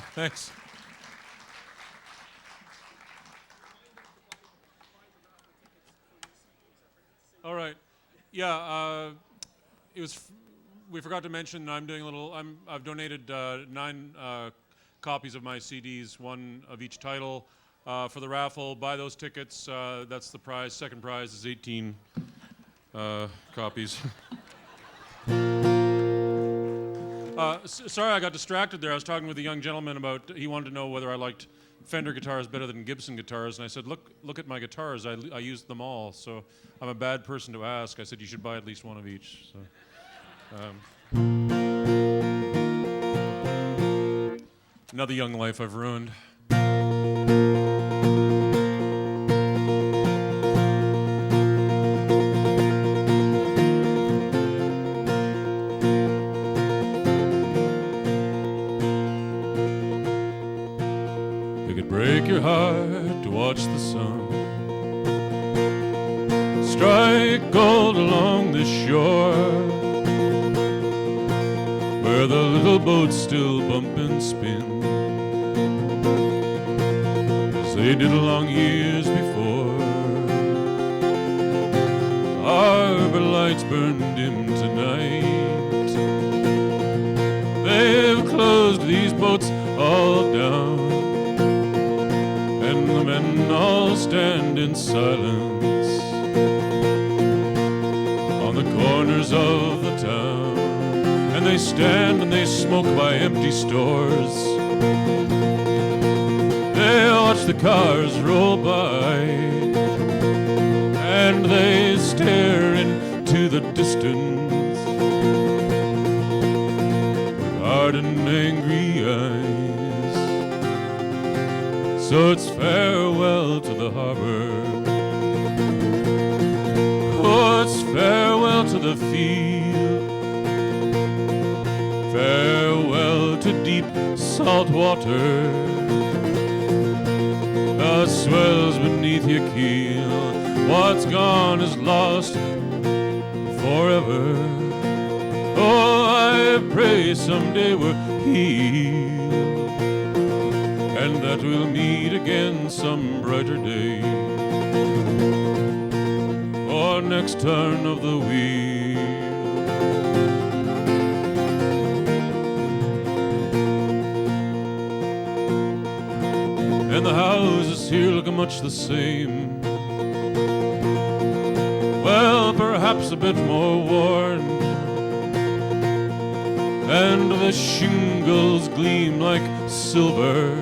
Thanks. All right. Yeah, it was. We forgot to mention. I'm doing a little. I've donated 9 copies of my CDs, one of each title, for the raffle. Buy those tickets. That's the prize. Second prize is 18 copies. Sorry, I got distracted there. I was talking with a young gentleman about. He wanted to know whether I liked Fender guitars better than Gibson guitars, and I said, look at my guitars. I used them all, so I'm a bad person to ask. I said you should buy at least one of each. So, another young life I've ruined. Break your heart to watch the sun strike gold along the shore, where the little boats still bump and spin as they did long years before. Harbor lights burn dim tonight. They've closed these boats all down, and the men all stand in silence on the corners of the town, and they stand and they smoke by empty stores. They watch the cars roll by, and they stare into the distance with hard and angry eyes. So it's farewell to the harbor. Oh, it's farewell to the field. Farewell to deep salt water. The swells beneath your keel. What's gone is lost forever. Oh, I pray someday we're healed, and that we'll meet again some brighter day, or next turn of the wheel. And the houses here look much the same, well, perhaps a bit more worn, and the shingles gleam like silver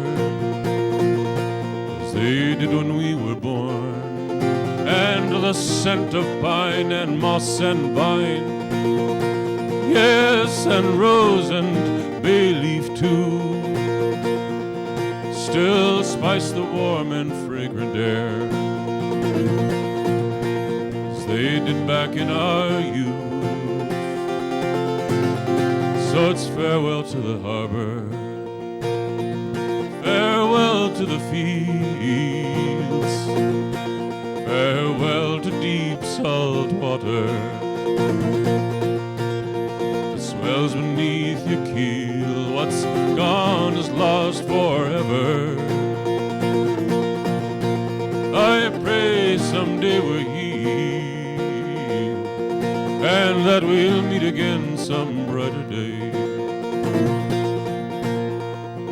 as they did when we were born, and the scent of pine and moss and vine, yes, and rose and bay leaf too, still spice the warm and fragrant air as they did back in our youth. So it's farewell to the harbor, farewell to the fields, farewell to deep salt water. The swells beneath your keel, what's gone is lost forever. I pray someday we're healed, and that we'll meet again some brighter day,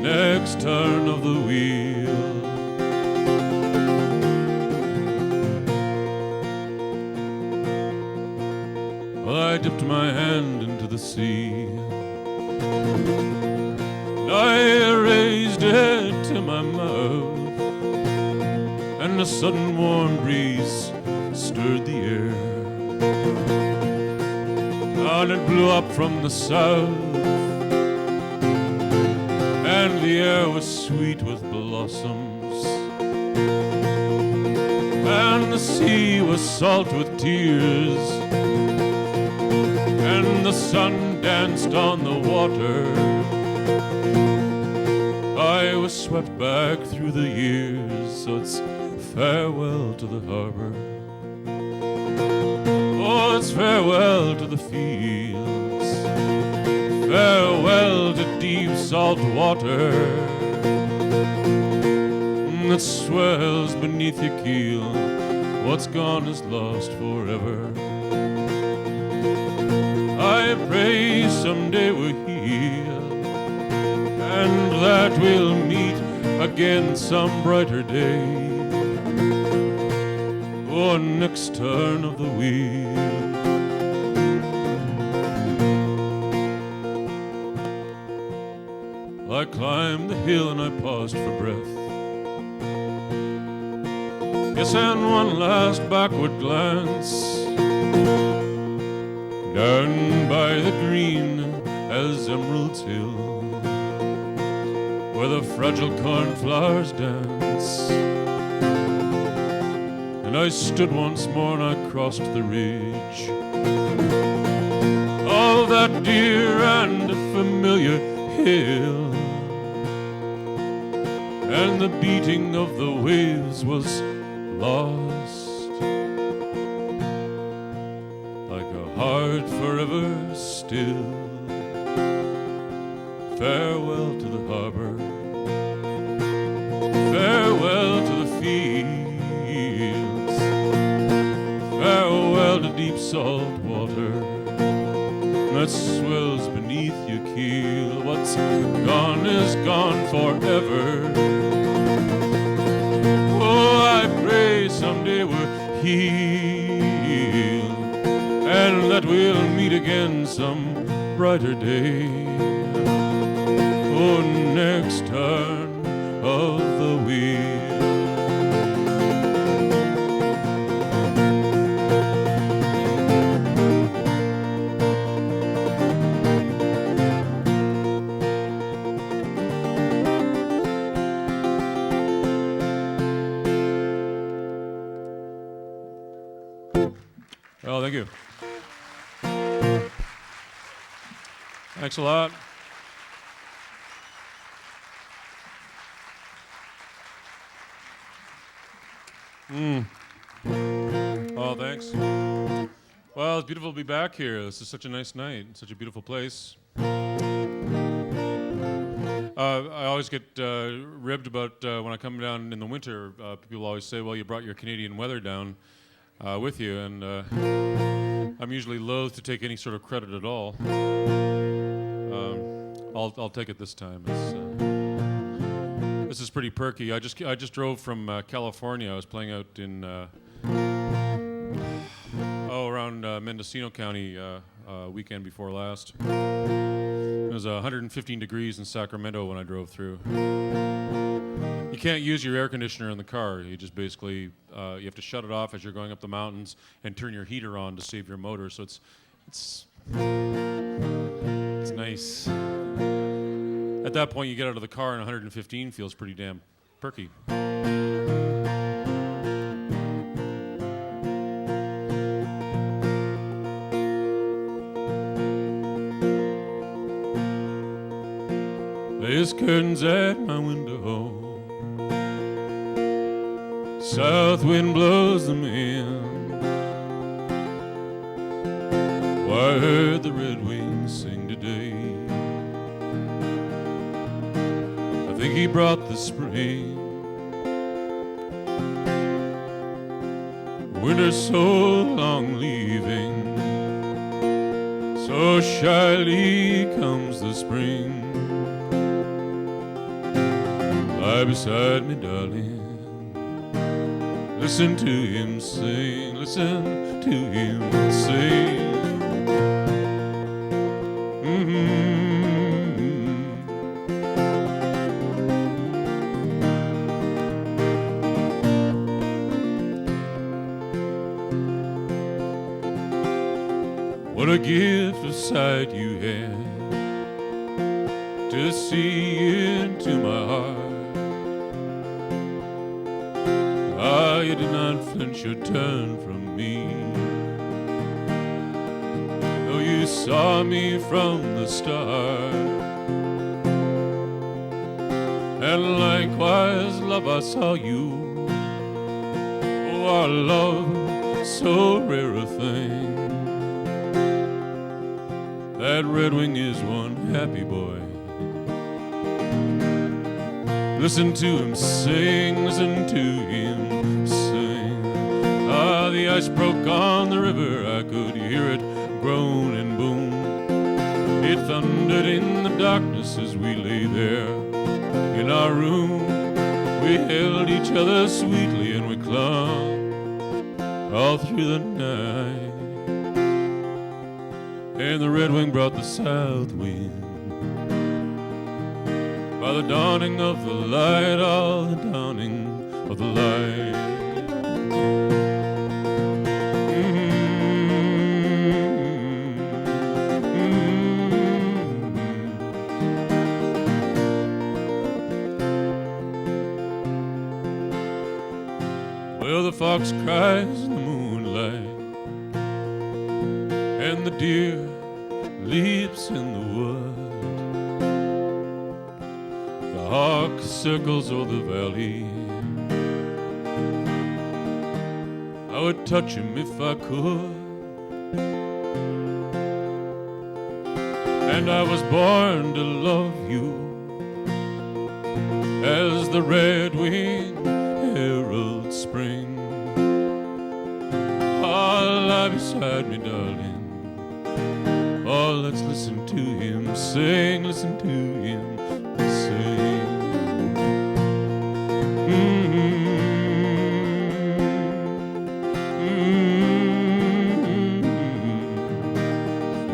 next turn of the wheel. Well, I dipped my hand into the sea, I raised it to my mouth, and a sudden warm breeze stirred the air, and it blew up from the south, and the air was sweet with blossoms, and the sea was salt with tears, and the sun danced on the water. I was swept back through the years, so it's farewell to the harbor. Oh, it's farewell to the fields, farewell to deep salt water that swells beneath your keel. What's gone is lost forever. I pray someday we're healed, and that we'll meet again some brighter day. Or next turn of the wheel. I climbed the hill and I paused for breath. Yes, and one last backward glance down by the green as emeralds hill, where the fragile cornflowers dance. And I stood once more and I crossed the ridge of that dear and familiar hill, and the beating of the waves was lost, like a heart forever still. Farewell to the harbor, farewell to the fields, farewell to deep salt water that swells beneath your keel. What's gone is gone forever. Oh, I pray someday we're healed, and that we'll meet again some brighter day. Oh, next turn of the wheel. Oh, thank you. Thanks a lot. Oh, thanks. Well, it's beautiful to be back here. This is such a nice night, such a beautiful place. I always get ribbed about when I come down in the winter. People always say, well, you brought your Canadian weather down with you, and I'm usually loath to take any sort of credit at all. I'll take it this time. This is pretty perky. I just drove from California. I was playing out in around Mendocino County weekend before last. It was 115 degrees in Sacramento when I drove through. You can't use your air conditioner in the car. You just basically you have to shut it off as you're going up the mountains and turn your heater on to save your motor. So it's nice. At that point, you get out of the car and 115 feels pretty damn perky. There's curtains at my window. South wind blows them in. Why, I heard the red wings sing today. I think he brought the spring. Winter so long leaving, so shyly comes the spring. Lie beside me, darling. Listen to him sing. Listen to him sing. What a gift of sight you had to see into my heart. Ah, you did not flinch your turn from me, though you saw me from the start. And likewise, love, I saw you. Oh, our love, so rare a thing. That red wing is one happy boy Listen to him sing, listen to him sing. Ah, the ice broke on the river, I could hear it groan and boom. It thundered in the darkness as we lay there in our room. We held each other sweetly and we clung all through the night. And the red wing brought the south wind. By the dawning of the light, oh, the dawning of the light. Well, the fox cries in the moonlight, and the deer leaps in the wood. The hawk circles o'er the valley. I would touch him if I could. And I was born to love you as the red-winged herald spring. Oh, lie beside me, darling. Oh, let's listen to him sing, listen to him sing.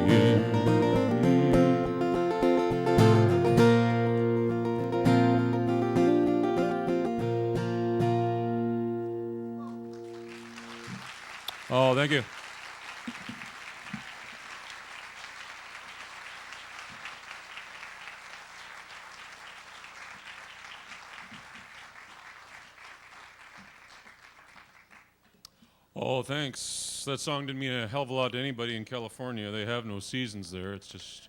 Yeah. Oh, thank you. Oh, thanks. That song didn't mean a hell of a lot to anybody in California. They have no seasons there. It's just...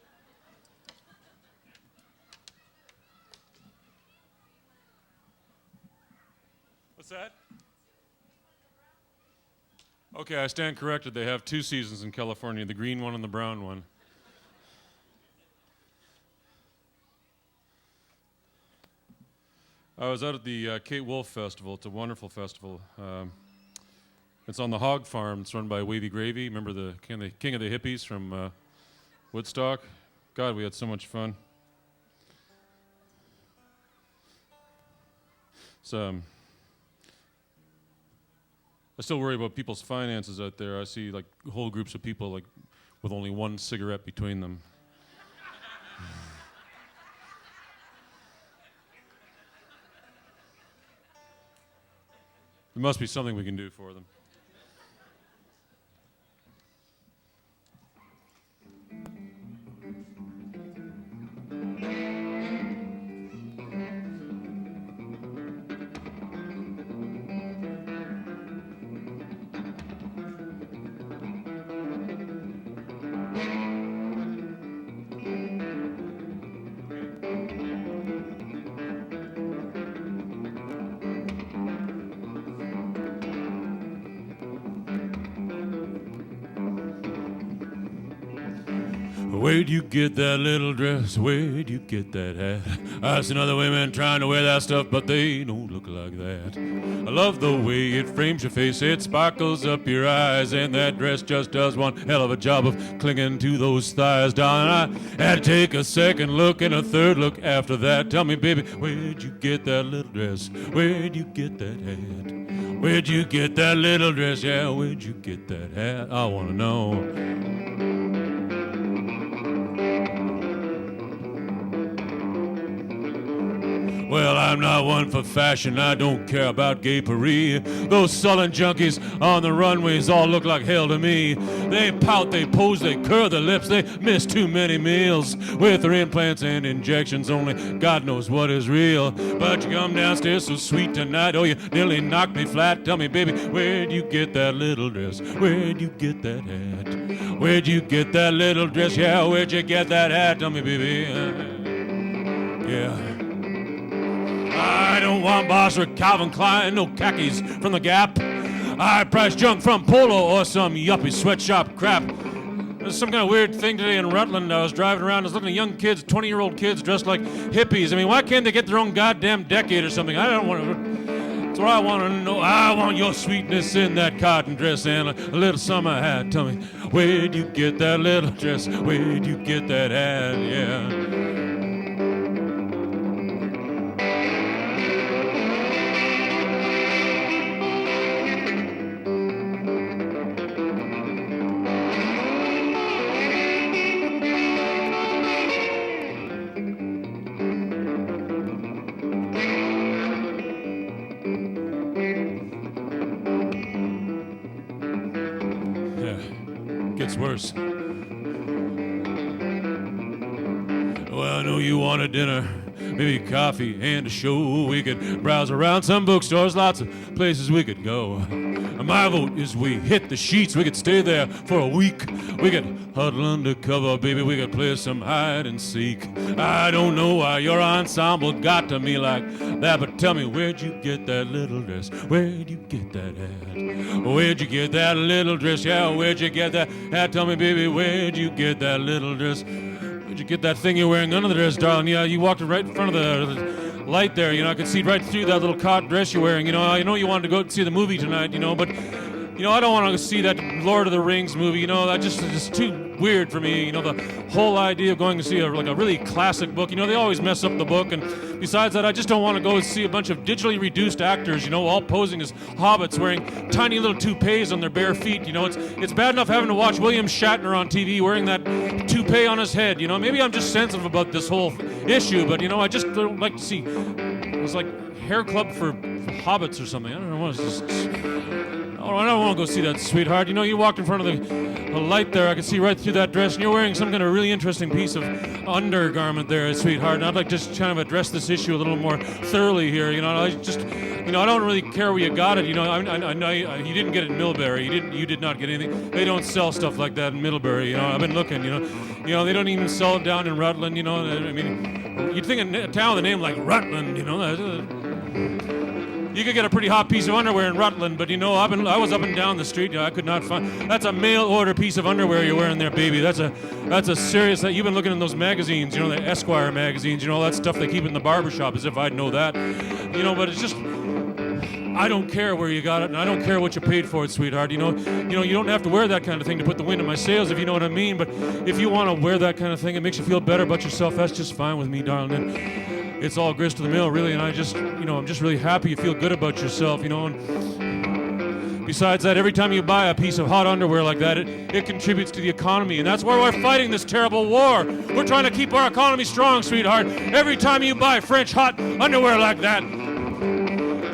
What's that? Okay, I stand corrected. They have two seasons in California, the green one and the brown one. I was out at the Kate Wolf Festival. It's a wonderful festival. It's on the hog farm. It's run by Wavy Gravy. Remember the king of the hippies from Woodstock? God, we had so much fun. So, I still worry about people's finances out there. I see like whole groups of people like with only one cigarette between them. There must be something we can do for them. Where'd you get that little dress? Where'd you get that hat? I've seen other women trying to wear that stuff, but they don't look like that. I love the way it frames your face, it sparkles up your eyes, and that dress just does one hell of a job of clinging to those thighs, darling. I had to take a second look and a third look after that. Tell me, baby, where'd you get that little dress? Where'd you get that hat? Where'd you get that little dress? Yeah, where'd you get that hat? I want to know. Well, I'm not one for fashion, I don't care about gapery. Those sullen junkies on the runways all look like hell to me. They pout, they pose, they curl their lips, they miss too many meals. With their implants and injections, only God knows what is real. But you come downstairs so sweet tonight, oh, you nearly knocked me flat. Tell me, baby, where'd you get that little dress? Where'd you get that hat? Where'd you get that little dress? Yeah, where'd you get that hat? Tell me, baby. Yeah. I don't want Boss or Calvin Klein, no khakis from the Gap. I price junk from Polo or some yuppie sweatshop crap. There's some kind of weird thing today in Rutland. I was driving around, I was looking at young kids, 20-year-old kids dressed like hippies. I mean, why can't they get their own goddamn decade or something? I don't want to... That's what I want to know. I want your sweetness in that cotton dress and a little summer hat. Tell me, where'd you get that little dress? Where'd you get that hat? Yeah. Gets worse. Well, I know you wanted dinner, maybe coffee and a show. We could browse around some bookstores, lots of places we could go. My vote is we hit the sheets. We could stay there for a week. We could huddle under cover, baby. We could play some hide and seek. I don't know why your ensemble got to me like that, but tell me, where'd you get that little dress? Where'd you get that hat? Where'd you get that little dress? Yeah, where'd you get that hat? Tell me, baby, where'd you get that little dress? Where'd you get that thing you're wearing under the dress, darling? Yeah, you walked right in front of the light there, you know, I could see right through that little cotton dress you're wearing. You know, I know you wanted to go see the movie tonight, you know, but, you know, I don't want to see that Lord of the Rings movie, you know, that just too weird for me, you know, the whole idea of going to see a really classic book, you know, they always mess up the book, and besides that, I just don't want to go see a bunch of digitally reduced actors, you know, all posing as hobbits, wearing tiny little toupees on their bare feet, you know, it's bad enough having to watch William Shatner on TV wearing that toupee on his head, you know, maybe I'm just sensitive about this whole issue, but, you know, I just don't like to see, it was like hair club for hobbits or something, I don't know, it's just... I don't want to go see that, sweetheart. You know, you walked in front of the light there. I could see right through that dress, and you're wearing some kind of really interesting piece of undergarment there, sweetheart. And I'd like to just kind of address this issue a little more thoroughly here. You know, I don't really care where you got it. You know, I know you didn't get it in Middlebury. You did not get anything. They don't sell stuff like that in Middlebury. You know, I've been looking. You know, they don't even sell it down in Rutland. You know, I mean, you'd think a town with a name like Rutland. You know. You could get a pretty hot piece of underwear in Rutland, but you know, I was up and down the street. You know, I could not find. That's a mail order piece of underwear you're wearing there, baby. That's a serious. You've been looking in those magazines, you know, the Esquire magazines, you know, all that stuff they keep in the barbershop, as if I'd know that, you know. But it's just, I don't care where you got it, and I don't care what you paid for it, sweetheart. You know, you don't have to wear that kind of thing to put the wind in my sails, if you know what I mean. But if you want to wear that kind of thing, it makes you feel better about yourself. That's just fine with me, darling. And it's all grist to the mill, really, and I just, you know, I'm just really happy you feel good about yourself, you know. And besides that, every time you buy a piece of hot underwear like that, it contributes to the economy, and that's why we're fighting this terrible war. We're trying to keep our economy strong, sweetheart. Every time you buy French hot underwear like that,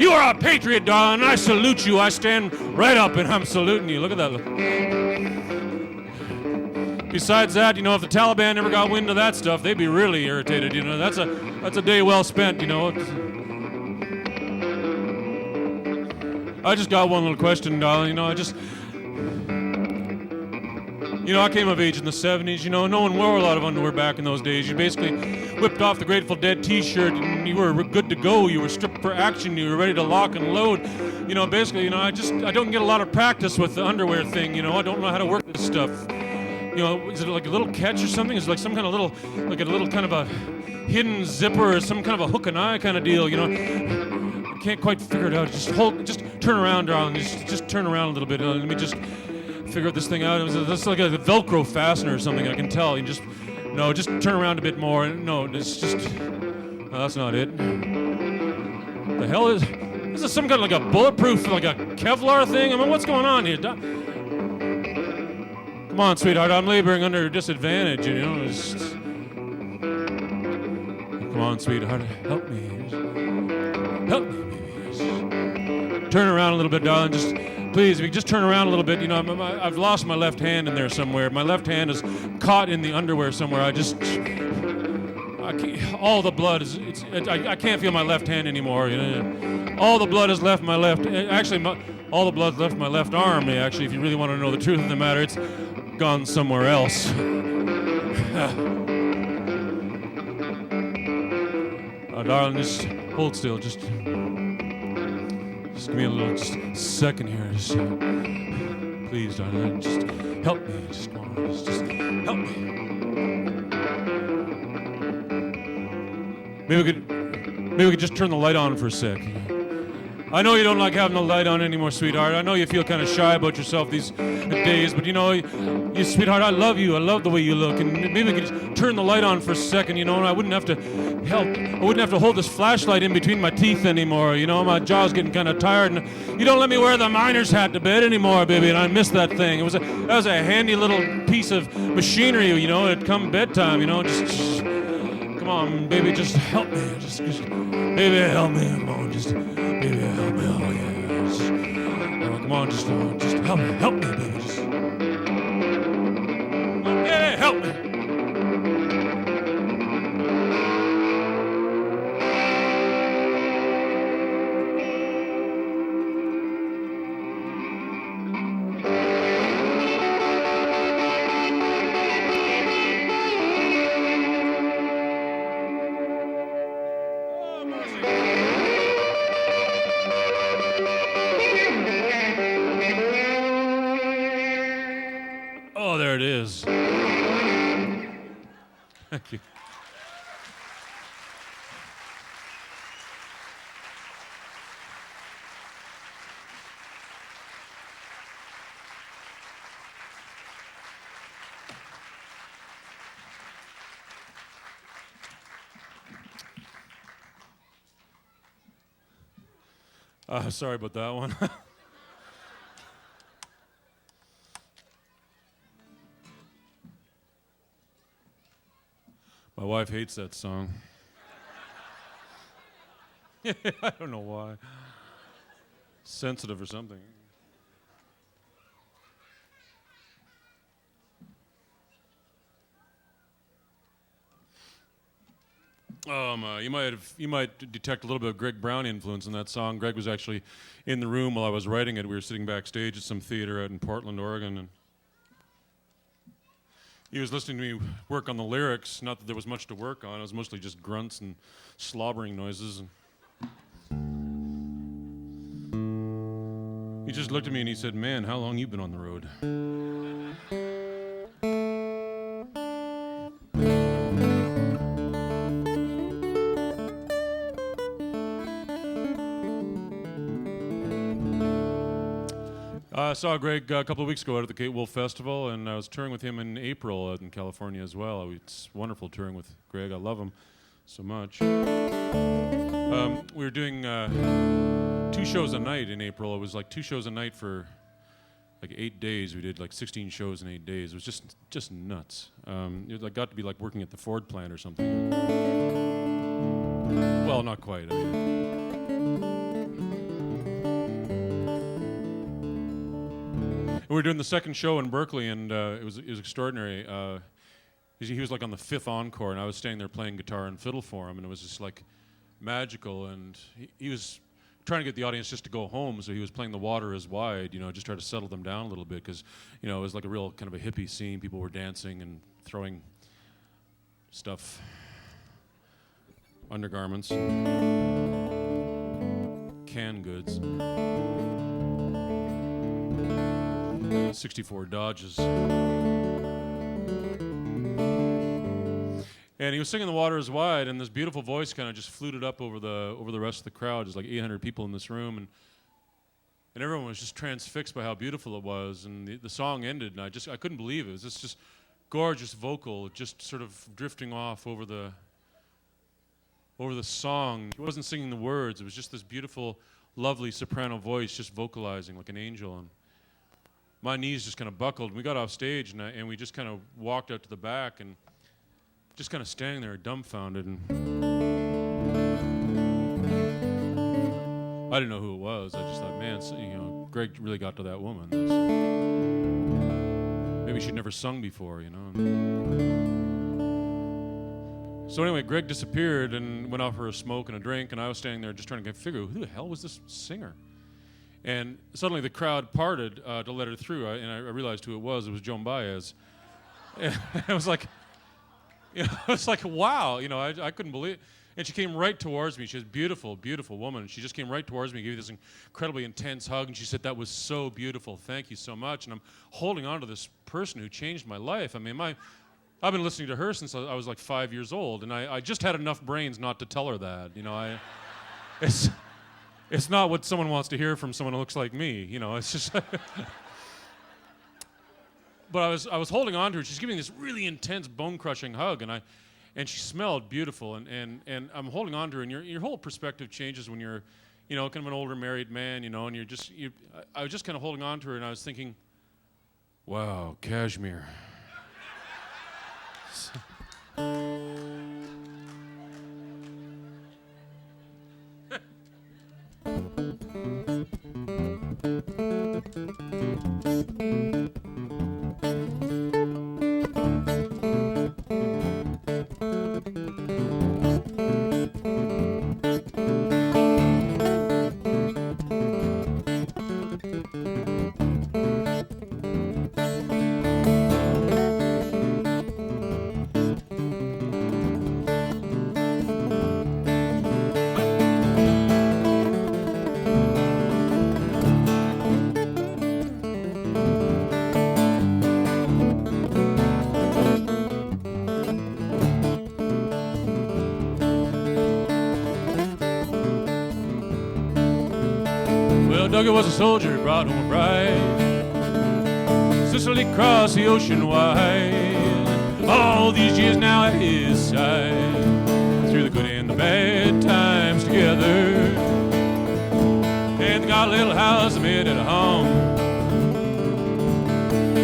you are a patriot, darling, and I salute you. I stand right up, and I'm saluting you. Look at that. Besides that, you know, if the Taliban ever got wind of that stuff, they'd be really irritated, you know. That's a day well spent, you know. I just got one little question, darling, you know, I came of age in the 70s, you know, no one wore a lot of underwear back in those days. You basically whipped off the Grateful Dead t-shirt and you were good to go. You were stripped for action. You were ready to lock and load. You know, basically, you know, I don't get a lot of practice with the underwear thing, you know. I don't know how to work this stuff. You know, is it like a little catch or something? Is it like some kind of little, like a little kind of a hidden zipper or some kind of a hook and eye kind of deal, you know? I can't quite figure it out. Just turn around, darling. Just turn around a little bit. Let me just figure this thing out. It's like a Velcro fastener or something, I can tell. You just turn around a bit more. No, it's just, no, that's not it. The hell is this some kind of like a bulletproof, like a Kevlar thing? I mean, what's going on here? Come on, sweetheart, I'm laboring under a disadvantage, you know. Come on, sweetheart, help me. Help me, baby. Turn around a little bit, darling. Please, if you just turn around a little bit. You know, I've lost my left hand in there somewhere. My left hand is caught in the underwear somewhere. All the blood is, I can't feel my left hand anymore. You know? All the blood has left my left, all the blood left my left arm, actually, if you really want to know the truth of the matter. It's gone somewhere else. Darling, just hold still. Just give me a little second here. Please, darling. help me. Just come on, just help me. Maybe we could just turn the light on for a sec. I know you don't like having the light on anymore, sweetheart. I know you feel kind of shy about yourself these days, but you know, you sweetheart, I love you. I love the way you look, and maybe we could just turn the light on for a second, you know, and I wouldn't have to hold this flashlight in between my teeth anymore, you know. My jaw's getting kind of tired, and you don't let me wear the miner's hat to bed anymore, baby, and I miss that thing. That was a handy little piece of machinery, you know. It'd come bedtime, you know. Just come on, baby, just help me. Just baby, help me. Come on, just baby, help me. Oh yeah. Come on, just help me, baby. Just yeah, help me. Oh, there it is. Thank you. Sorry about that one. My wife hates that song. I don't know why. Sensitive or something. You might detect a little bit of Greg Brown influence in that song. Greg was actually in the room while I was writing it. We were sitting backstage at some theater out in Portland, Oregon, and he was listening to me work on the lyrics. Not that there was much to work on. It was mostly just grunts and slobbering noises. And he just looked at me and he said, "Man, how long you been on the road?" I saw Greg a couple of weeks ago out at the Kate Wolf Festival, and I was touring with him in April out in California as well. It's wonderful touring with Greg. I love him so much. We were doing 2 shows a night in April. It was like 2 shows a night for like 8 days. We did like 16 shows in 8 days. It was just nuts. It got to be like working at the Ford plant or something. Well, not quite. I mean, we were doing the second show in Berkeley, and it was extraordinary. He was like on the 5th encore, and I was standing there playing guitar and fiddle for him, and it was just like magical. And he was trying to get the audience just to go home, so he was playing "The Water Is Wide," you know, just try to settle them down a little bit, because you know it was like a real kind of a hippie scene. People were dancing and throwing stuff, undergarments, canned goods. 64 Dodges. And he was singing "The Water Is Wide," and this beautiful voice kind of just fluted up over the rest of the crowd. There's like 800 people in this room, and everyone was just transfixed by how beautiful it was. And the song ended, and I couldn't believe it. It was just gorgeous vocal, just sort of drifting off over the song. He wasn't singing the words. It was just this beautiful, lovely soprano voice just vocalizing like an angel. And my knees just kind of buckled. We got off stage, and we just kind of walked out to the back, and just kind of standing there dumbfounded. And I didn't know who it was. I just thought, man, you know, Greg really got to that woman. Maybe she'd never sung before, you know. So anyway, Greg disappeared and went off for a smoke and a drink, and I was standing there just trying to figure, who the hell was this singer? And suddenly the crowd parted to let her through, and I realized who it was. It was Joan Baez. And I was like, you know, I was like, wow, you know, I couldn't believe. And she came right towards me. She was a beautiful, beautiful woman. She just came right towards me, gave me this incredibly intense hug, and she said, "That was so beautiful. Thank you so much." And I'm holding on to this person who changed my life. I mean, I've been listening to her since I was like 5 years old, and I just had enough brains not to tell her that. You know, it's not what someone wants to hear from someone who looks like me. You know, it's just. But I was holding on to her. She's giving me this really intense, bone-crushing hug, and she smelled beautiful. And I'm holding on to her, and your whole perspective changes when you're, you know, kind of an older married man, you know, and I was just kind of holding on to her, and I was thinking, wow, cashmere. Dougie was a soldier, brought home a bride. Sicily crossed the ocean wide. All these years now at his side, through the good and the bad times together. And they got a little house they made at home.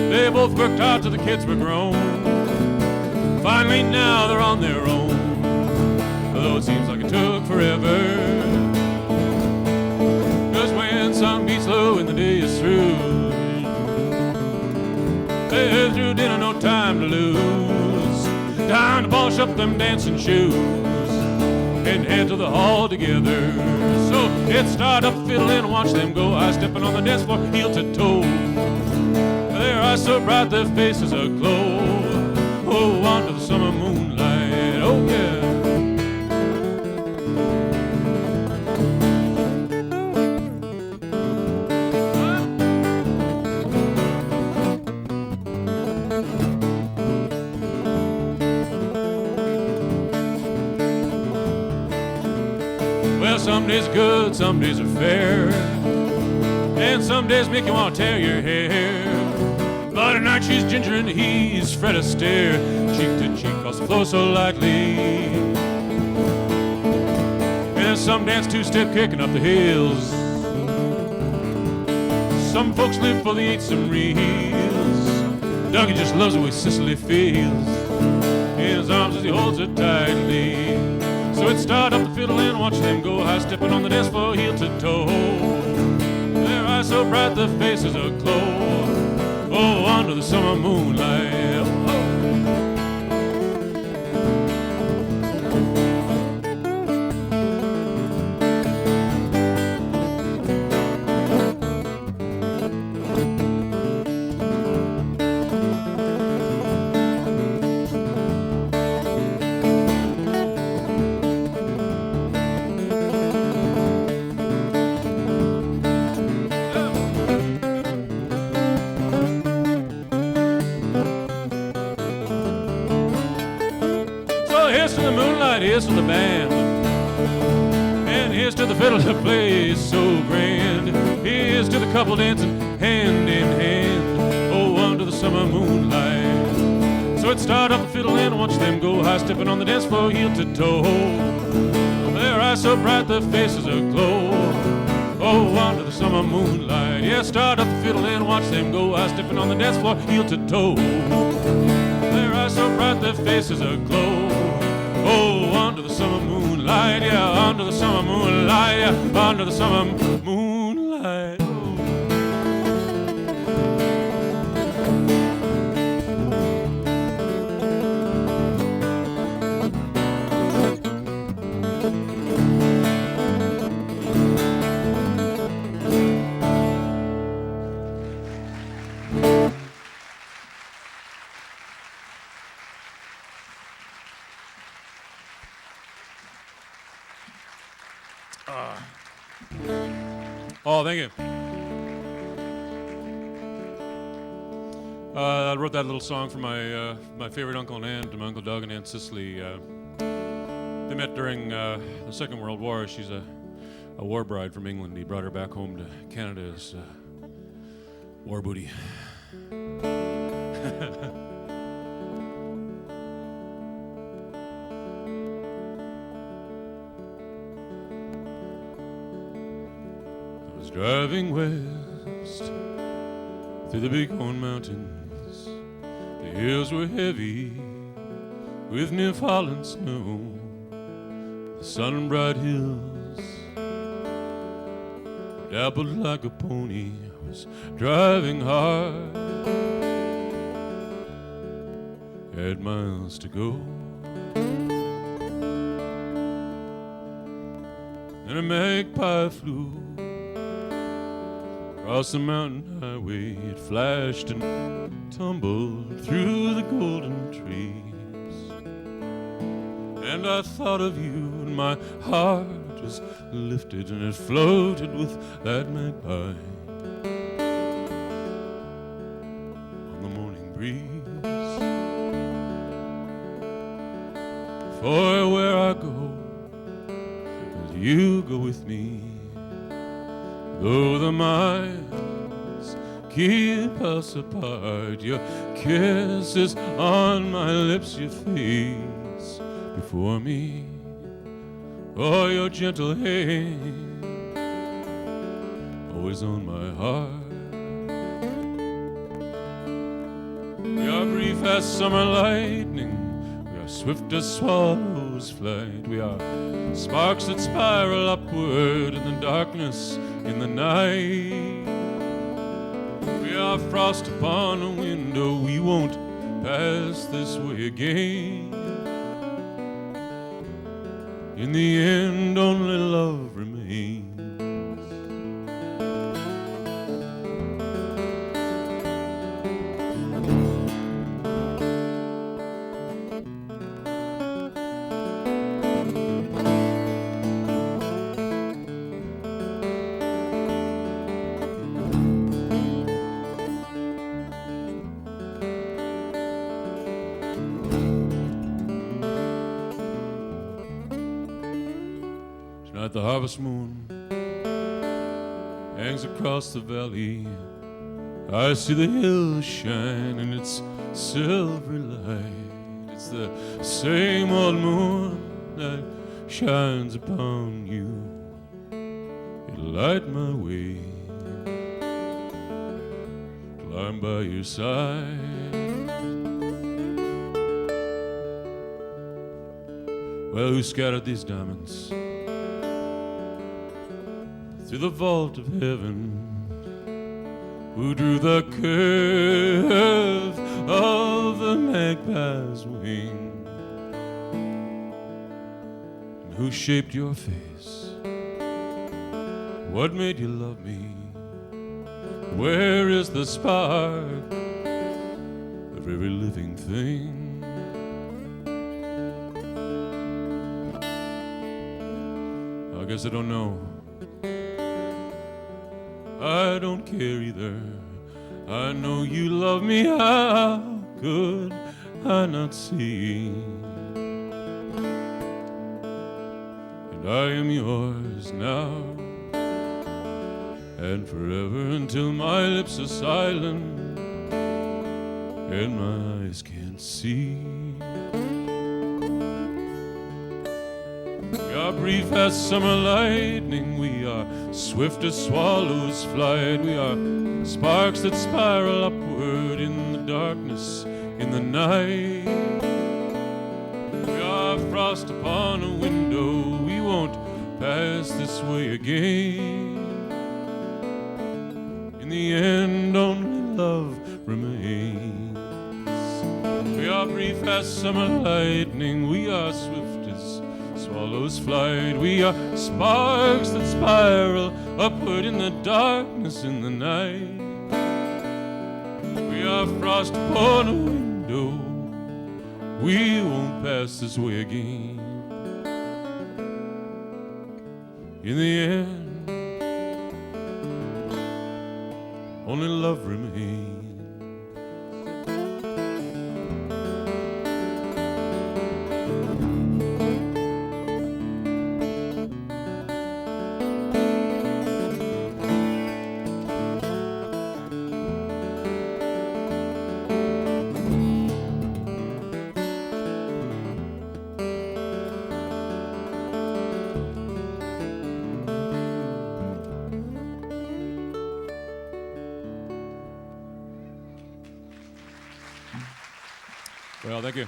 They both worked hard till the kids were grown. Finally now they're on their own, although it seems like it took forever. Sun beats low and the day is through. They head through dinner, no time to lose. Time to polish up them dancing shoes and head to the hall together. So get started up fiddling and watch them go. I stepping on the dance floor, heel to toe. Their eyes so bright, their faces aglow. Oh, under the summer moonlight, oh yeah. Some days good, some days are fair, and some days make you want to tear your hair. But tonight she's ginger and he's Fred Astaire, cheek to cheek across the floor so lightly. And some dance two-step kicking up the hills. Some folks live for the eights and reels. Dougie just loves the way Sicily feels in his arms as he holds her tightly. So it start up the fiddle and watch them go, high stepping on the dance floor, heel to toe. Their eyes so bright, their faces aglow. Oh, under the summer moonlight. Oh. Here's to the moonlight, here's to the band, and here's to the fiddle that plays so grand. Here's to the couple dancing hand in hand, oh, under the summer moonlight. So it start up the fiddle and watch them go, high stepping on the dance floor, heel to toe. Their eyes so bright, their faces aglow. Oh, under the summer moonlight. Yeah, start up the fiddle and watch them go, high stepping on the dance floor, heel to toe. Their eyes so bright, their faces aglow. Oh, under the summer moonlight, yeah, under the summer moonlight, yeah, under the summer moonlight. Oh, thank you. I wrote that little song for my favorite uncle and aunt, my Uncle Doug and Aunt Sicily. They met during the Second World War. She's a war bride from England. He brought her back home to Canada as war booty. I was driving west through the Bighorn Mountains. The hills were heavy with near-fallen snow. The sun-bright hills dappled like a pony. I was driving hard, had miles to go. And a magpie flew across the mountain highway. It flashed and tumbled through the golden trees. And I thought of you, and my heart was lifted, and it floated with that magpie on the morning breeze. For where I go, will you go with me? Though the miles keep us apart, your kiss is on my lips, your face before me. Oh, your gentle hand always on my heart. We are brief as summer lightning, we are swift as swallows' flight. We are sparks that spiral upward in the darkness in the night. We are frost upon a window, we won't pass this way again. In the end, only love remains. Tonight the harvest moon hangs across the valley. I see the hills shine in its silvery light. It's the same old moon that shines upon you. It'll light my way, climb by your side. Well, who scattered these diamonds through the vault of heaven? Who drew the curve of the magpie's wing? And who shaped your face? What made you love me? Where is the spark of every living thing? I guess I don't know. I don't care either. I know you love me. How could I not see? And I am yours now and forever, until my lips are silent and my eyes can't see. We are brief as summer lightning, we are swift as swallows' flight. We are sparks that spiral upward in the darkness in the night. We are frost upon a window, we won't pass this way again. In the end, only love remains. We are brief as summer lightning, we are swift as swallows' flight. We are sparks that spiral upward in the darkness in the night. We are frost upon a window, we won't pass this way again. In the end, only love remains. Well, thank you.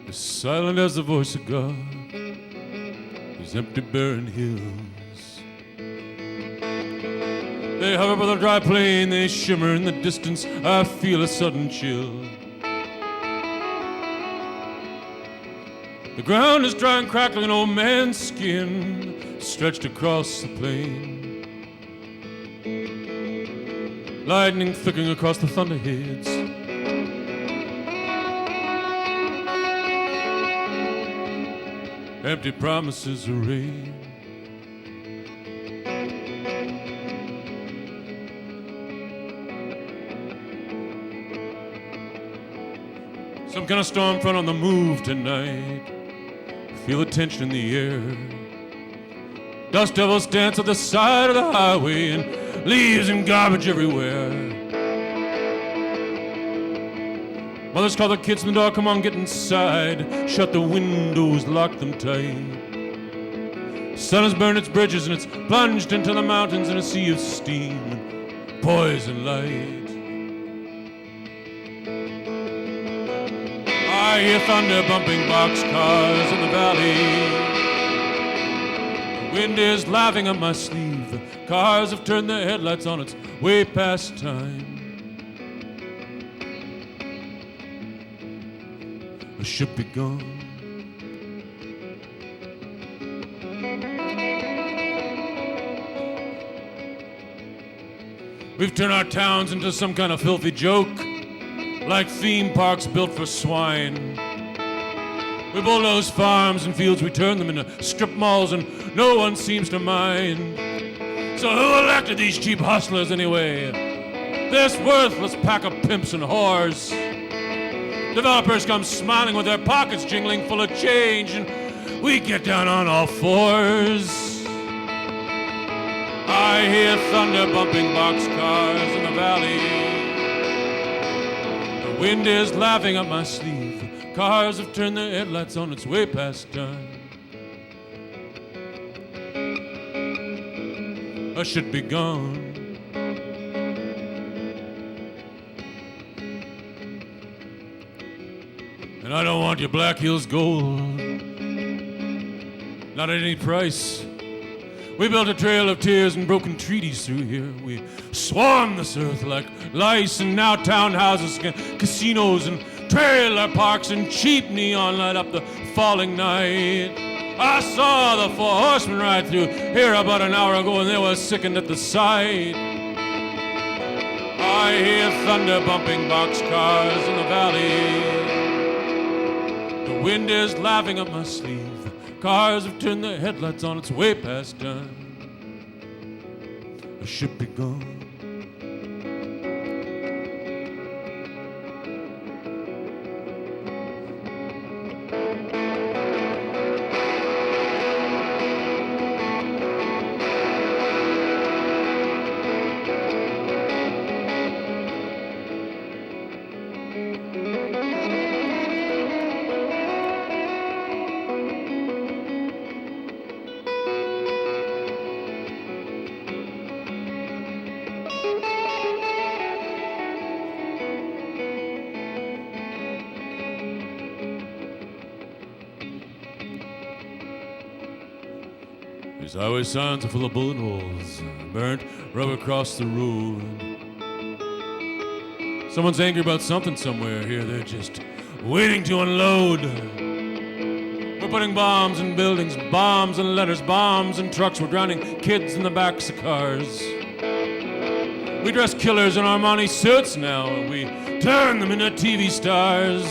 As silent as the voice of God, these empty barren hills. They hover over the dry plain, they shimmer in the distance. I feel a sudden chill. The ground is dry and crackling, an old man's skin stretched across the plain. Lightning flickering across the thunderheads. Empty promises of rain. Some kind of storm front on the move tonight. Feel the tension in the air. Dust devils dance at the side of the highway, and leaves and garbage everywhere. Mothers call the kids from the door, come on, get inside. Shut the windows, lock them tight. Sun has burned its bridges and it's plunged into the mountains in a sea of steam and poison light. I hear thunder bumping boxcars in the valley. The wind is laughing up my sleeve. The cars have turned their headlights on, it's way past time. I should be gone. We've turned our towns into some kind of filthy joke, like theme parks built for swine. We bulldoze farms and fields, we turn them into strip malls, and no one seems to mind. So who elected these cheap hustlers anyway? This worthless pack of pimps and whores. Developers come smiling with their pockets jingling full of change, and we get down on all fours. I hear thunder bumping boxcars in the valley. The wind is laughing up my sleeve. Cars have turned their headlights on, it's way past time. I should be gone. And I don't want your Black Hills gold, not at any price. We built a trail of tears and broken treaties through here. We swarm this earth like lice, and now townhouses, casinos, and trailer parks, and cheap neon light up the falling night. I saw the four horsemen ride through here about an hour ago, and they were sickened at the sight. I hear thunder bumping boxcars in the valley. The wind is laughing up my sleeve. Cars have turned their headlights on, it's way past time. I should be gone. These highway signs are full of bullet holes, burnt rubber across the road. Someone's angry about something somewhere here, they're just waiting to unload. We're putting bombs in buildings, bombs in letters, bombs in trucks. We're drowning kids in the backs of cars. We dress killers in Armani suits now, and we turn them into TV stars.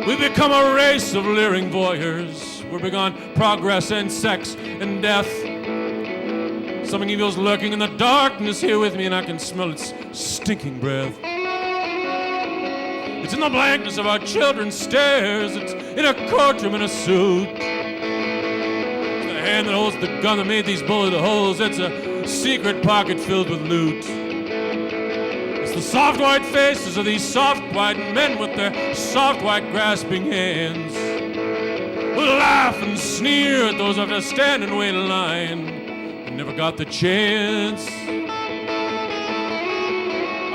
We become a race of leering voyeurs. We're big on progress and sex and death. Something evil's lurking in the darkness here with me, and I can smell its stinking breath. It's in the blankness of our children's stares. It's in a courtroom in a suit. It's the hand that holds the gun that made these bullet holes. It's a secret pocket filled with loot. It's the soft white faces of these soft white men with their soft white grasping hands. We'll laugh and sneer at those who have to stand and wait in line and never got the chance.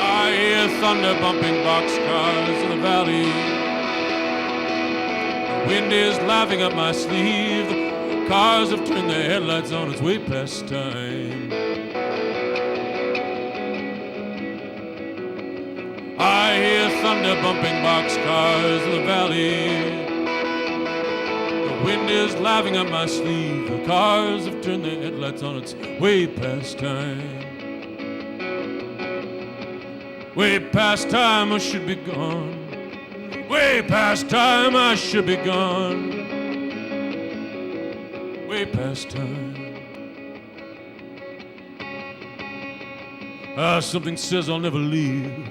I hear thunder bumping boxcars in the valley. The wind is laughing up my sleeve. The cars have turned their headlights on. It's way past time. I hear thunder bumping boxcars in the valley. The wind is laughing up my sleeve. The cars have turned their headlights on. It's way past time. Way past time, I should be gone. Way past time, I should be gone. Way past time. Something says I'll never leave.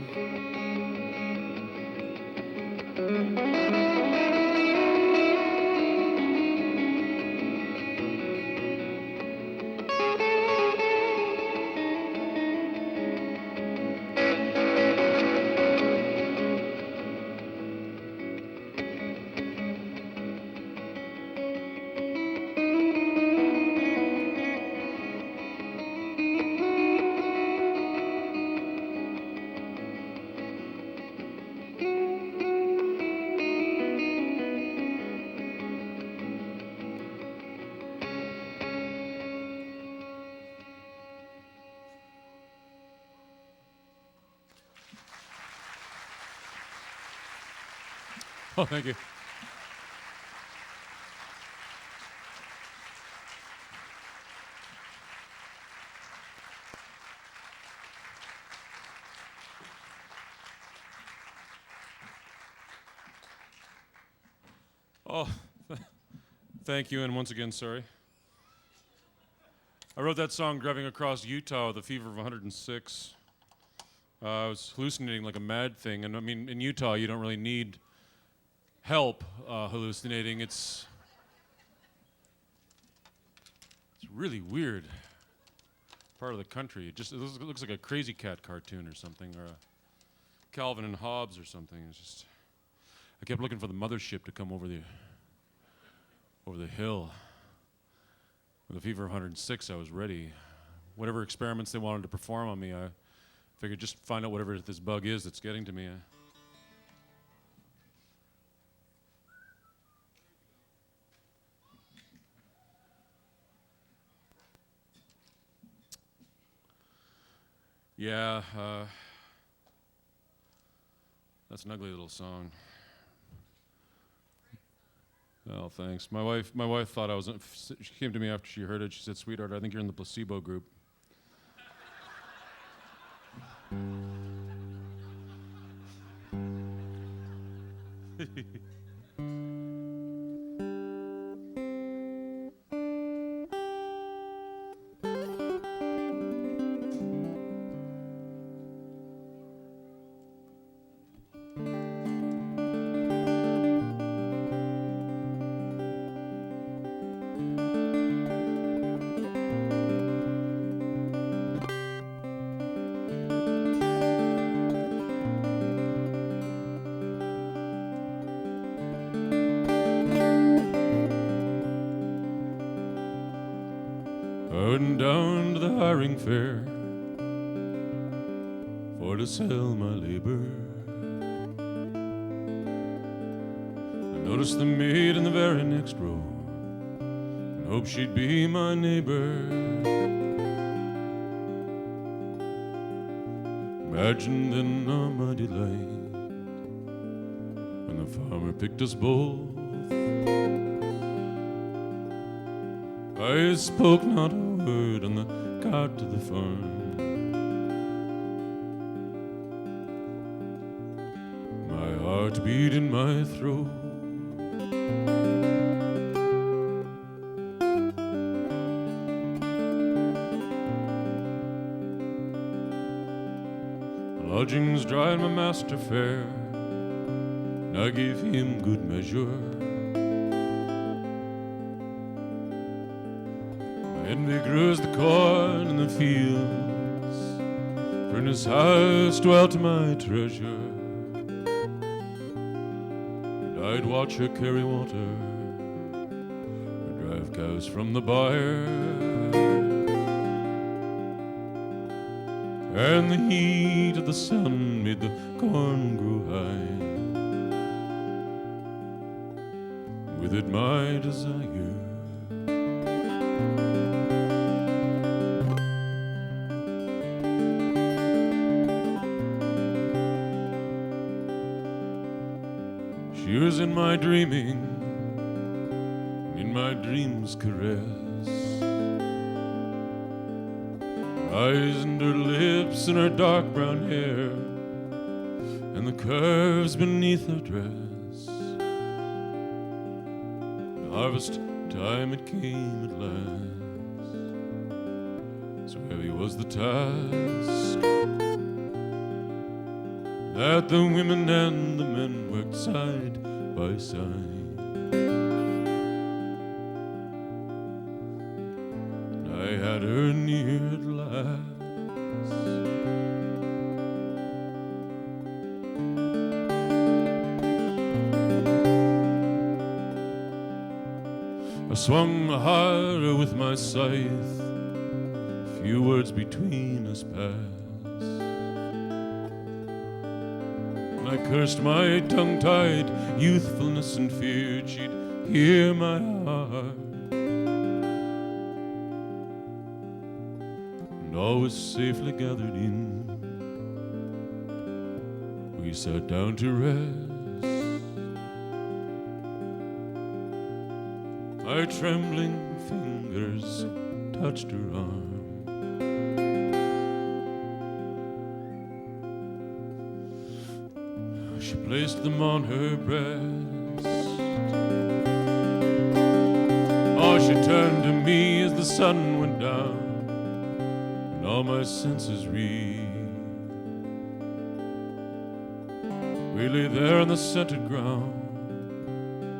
Oh, thank you. Oh, thank you, and once again, sorry. I wrote that song driving across Utah with a fever of 106. I was hallucinating like a mad thing, and I mean, in Utah, you don't really need help hallucinating. It's really weird part of the country. It looks like a Crazy Cat cartoon or something, or a Calvin and Hobbes or something. It's just, I kept looking for the mothership to come over the hill. With a fever of 106, I was ready. whatever experiments they wanted to perform on me. I figured just find out whatever this bug is that's getting to me. Yeah, that's an ugly little song. Well, thanks. My wife thought I was. She came to me after she heard it. She said, "Sweetheart, I think you're in the placebo group." I went down to the hiring fair for to sell my labor. I noticed the maid in the very next row and hoped she'd be my neighbor. Imagine then my delight when the farmer picked us both. I spoke not a word on the cart to the farm. My heart beat in my throat. Lodgings dry and my master fair, and I gave him good measure. Envy grew as the corn in the fields, for in his house dwelt my treasure. And I'd watch her carry water, or drive cows from the byre. And the heat of the sun made the corn grow high, with it my desire. She was in my dreaming, in my dreams caress. Her eyes and her lips and her dark brown hair, and the curves beneath her dress. The harvest time it came at last, so heavy was the task that the women and the men worked side by side. And I had her near at last. I swung harder with my scythe, few words between us passed. I cursed my tongue-tied youthfulness and feared she'd hear my heart. And all was safely gathered in, we sat down to rest. My trembling fingers touched her arm. She placed them on her breast. Oh, she turned to me as the sun went down, and all my senses reeled. We lay there on the scented ground.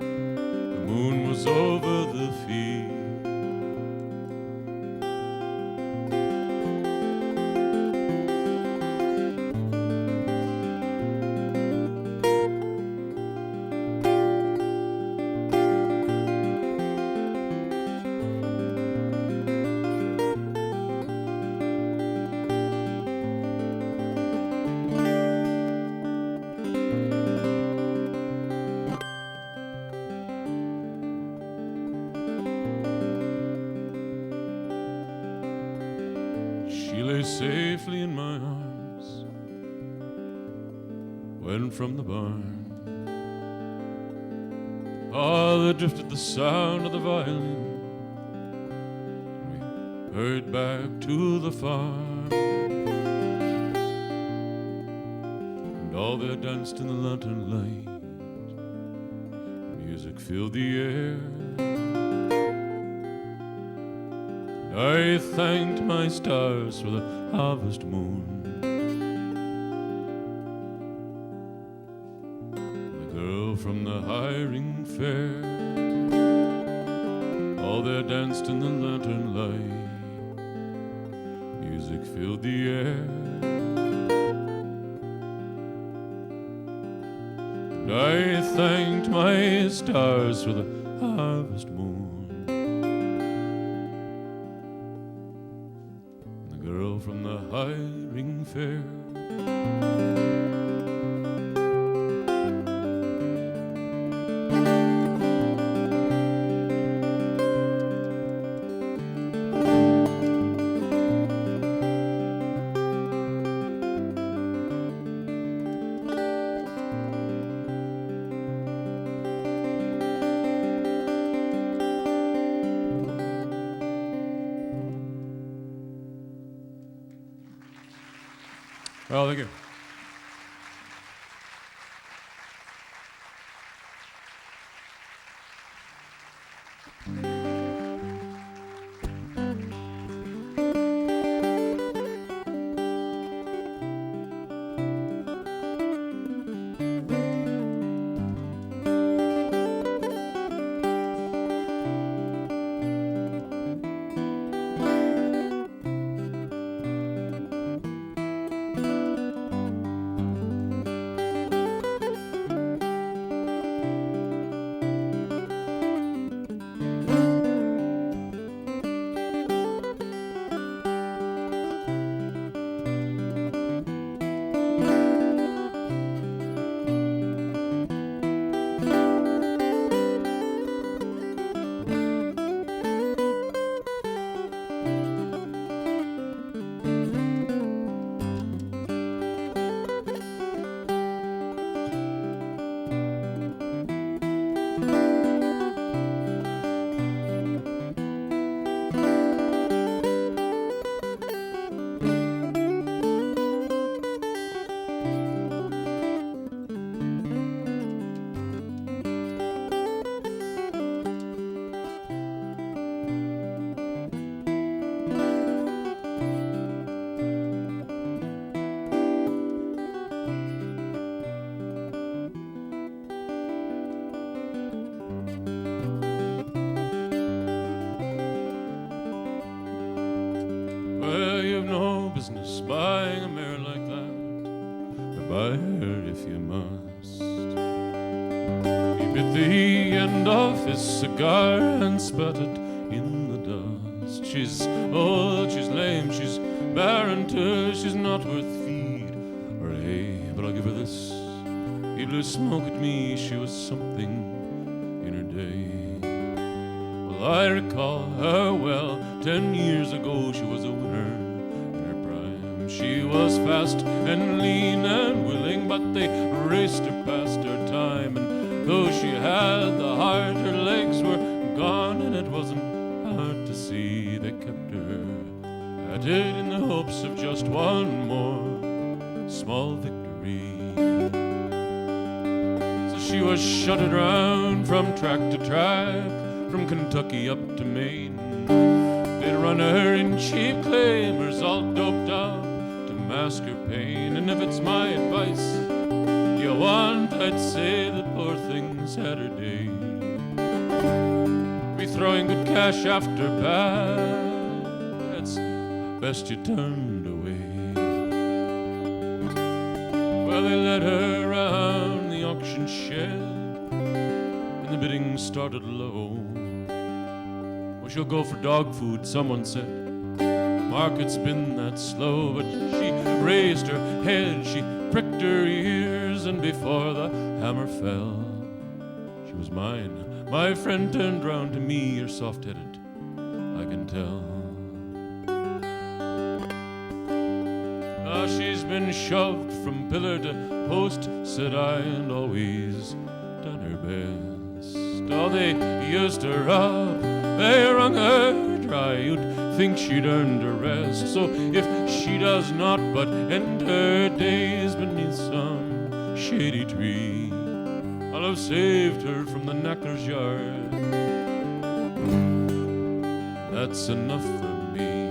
The moon was over the field. safely in my arms when from the barn there drifted the sound of the violin. We hurried back to the farm, and all there danced in the lantern light. Music filled the air. I thanked my stars for the harvest moon, the girl from the hiring fair. All there danced in the lantern light. Music filled the air. And I thanked my stars for the harvest moon, from the hiring fair. Well, thank you. Business buying a mare like that, but buy her if you must. He bit the end off his cigar and spat it in the dust. She's old, she's lame, she's barren too, she's not worth feed or hay, but I'll give her this. He blew smoke at me, she was something in her day. Well, I recall her well, 10 years ago she was a winner. She was fast and lean and willing, but they raced her past her time. And though she had the heart, her legs were gone, and it wasn't hard to see they kept her at it in the hopes of just one more small victory. So she was shuttered round from track to track, from Kentucky up to Maine. They'd run her in cheap claimers, all doped up, mask her pain. And if it's my advice you want, I'd say the poor thing's had her day. Be throwing good cash after bad, it's best you turned away. Well, they led her around the auction shed, and the bidding started low. Well, she'll go for dog food, someone said. Market's been that slow, but she raised her head, she pricked her ears, and before the hammer fell, she was mine. My friend turned round to me, you're soft-headed, I can tell. been shoved from pillar to post, said I, and always done her best. Oh, they used her up, they wrung her dry, you'd think she'd earned her rest. So if she does not but end her days beneath some shady tree, I'll have saved her from the knacker's yard. That's enough for me.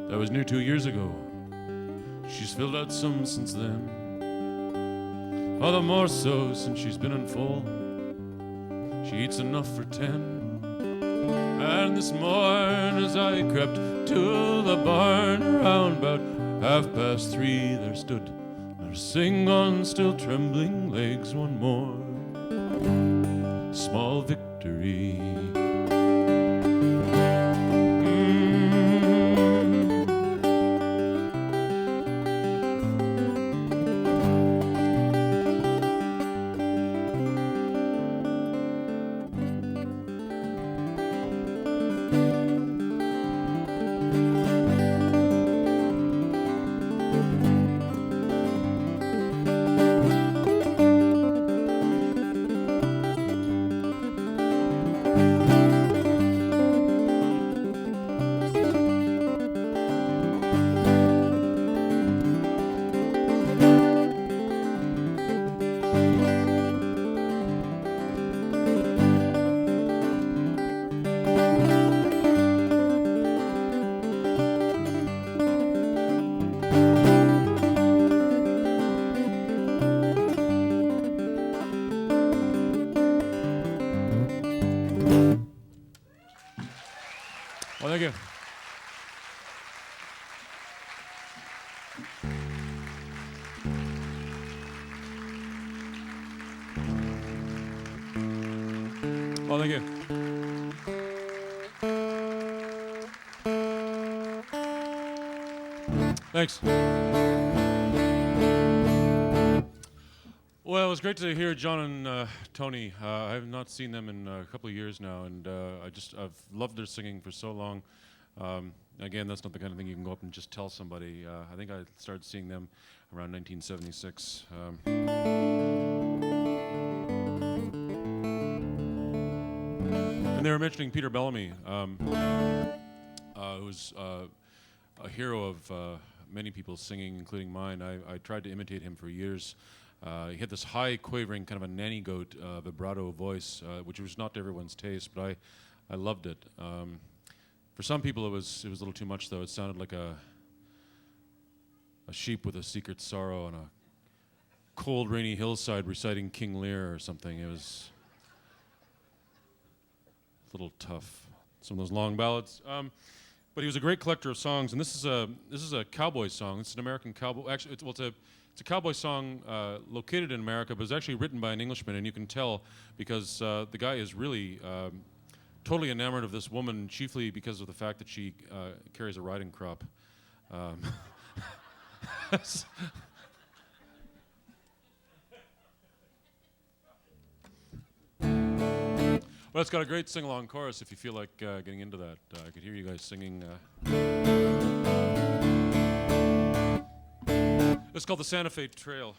That was new 2 years ago. She's filled out some since then. All the more so since she's been in full. She eats enough for 10. And this morn as I crept to the barn, around about 3:30 there stood, nursing on still trembling legs, one more small victory. Well, thank you. Well, thank you. Thanks. Well, it was great to hear John and Tony. I have not seen them in a couple of years now, and I've loved their singing for so long. Again, that's not the kind of thing you can go up and just tell somebody. I think I started seeing them around 1976. And they were mentioning Peter Bellamy, who's a hero of many people's singing, including mine. I tried to imitate him for years. He had this high, quavering, kind of a nanny goat vibrato voice, which was not to everyone's taste, but I loved it. For some people, it was a little too much, though. It sounded like a sheep with a secret sorrow on a cold, rainy hillside reciting King Lear or something. It was a little tough. Some of those long ballads. But he was a great collector of songs, and this is a cowboy song. It's an American cowboy. Actually, it's a cowboy song located in America, but it's actually written by an Englishman, and you can tell because the guy is really totally enamored of this woman, chiefly because of the fact that she carries a riding crop. Well, it's got a great sing-along chorus if you feel like getting into that. I could hear you guys singing. It's called the Santa Fe Trail.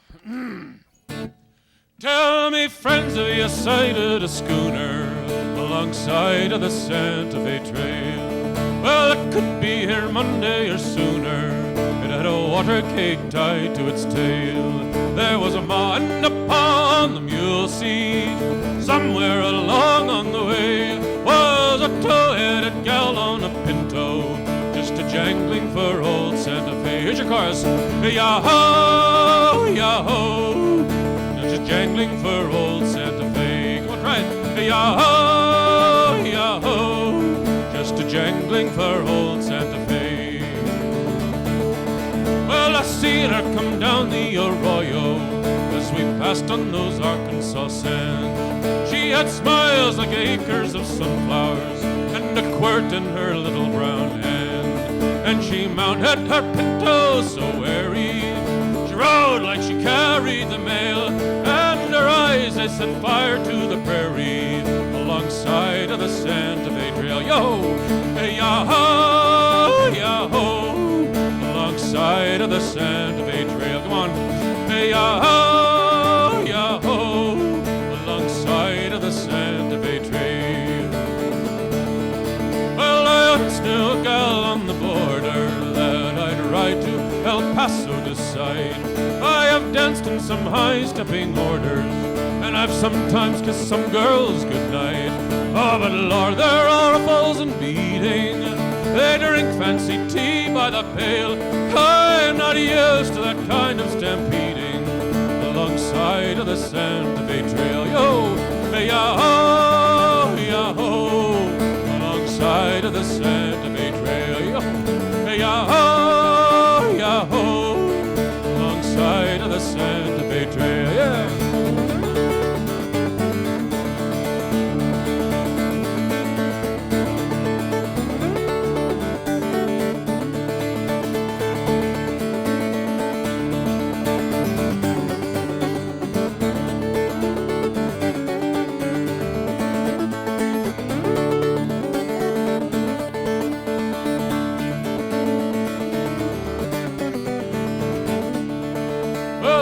Tell me, friends, have you sighted a schooner alongside of the Santa Fe Trail? Well, it could be here Monday or sooner. It had a water keg tied to its tail. There was a ma and a pa on the mule seat. Somewhere along on the way was a tow-headed gal on a pinto, just a jangling for old Santa Fe. Here's your chorus. Yah-ho, yah-ho, just jangling for old Santa Fe. Come on, try it. Yah-ho, yah-ho, just a jangling for old Santa Fe. Well, seen her come down the arroyo as we passed on those Arkansas sands. She had smiles like acres of sunflowers and a quirt in her little brown hand. And she mounted her pinto so wary, she rode like she carried the mail, and her eyes, they set fire to the prairie alongside of the Santa Fe Trail. Yo, hey, yah-ho, yah-ho, alongside of the Santa Fe Trail. Come on, hey, yah-ho, yah-ho, alongside of the Santa Fe Trail. Well, I still a gal on the border that I'd ride to El Paso decide. I have danced in some high-stepping orders, and I've sometimes kissed some girls goodnight. Oh, but Lord, they're all falls and beating. They drink fancy tea by the pail. I'm not used to that kind of stampeding alongside of the Santa Fe Trail. Yo, hey, yah-ho, yah-ho, alongside of the Santa Fe Trail. Yo, hey, yah-ho, yah-ho, alongside of the Santa Fe Trail. Yeah.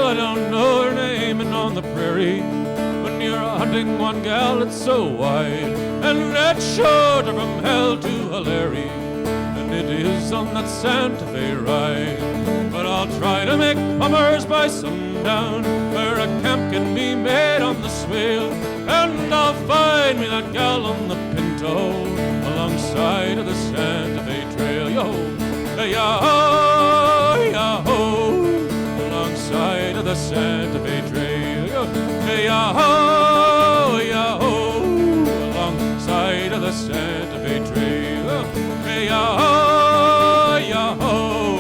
I don't know her name, and on the prairie, when you're hunting one gal, it's so wide, and that short are from hell to Hilary, and it is on that Santa Fe ride. But I'll try to make bummers by sundown, where a camp can be made on the swale, and I'll find me that gal on the pinto, alongside of the Santa Fe Trail. Yo, hey, yah-ho, yah-ho, alongside of the Santa Fe Trail. Yo, hey, yah-ho, yah-ho, alongside of the Santa Fe Trail. Yo, hey, yah-ho, yah-ho,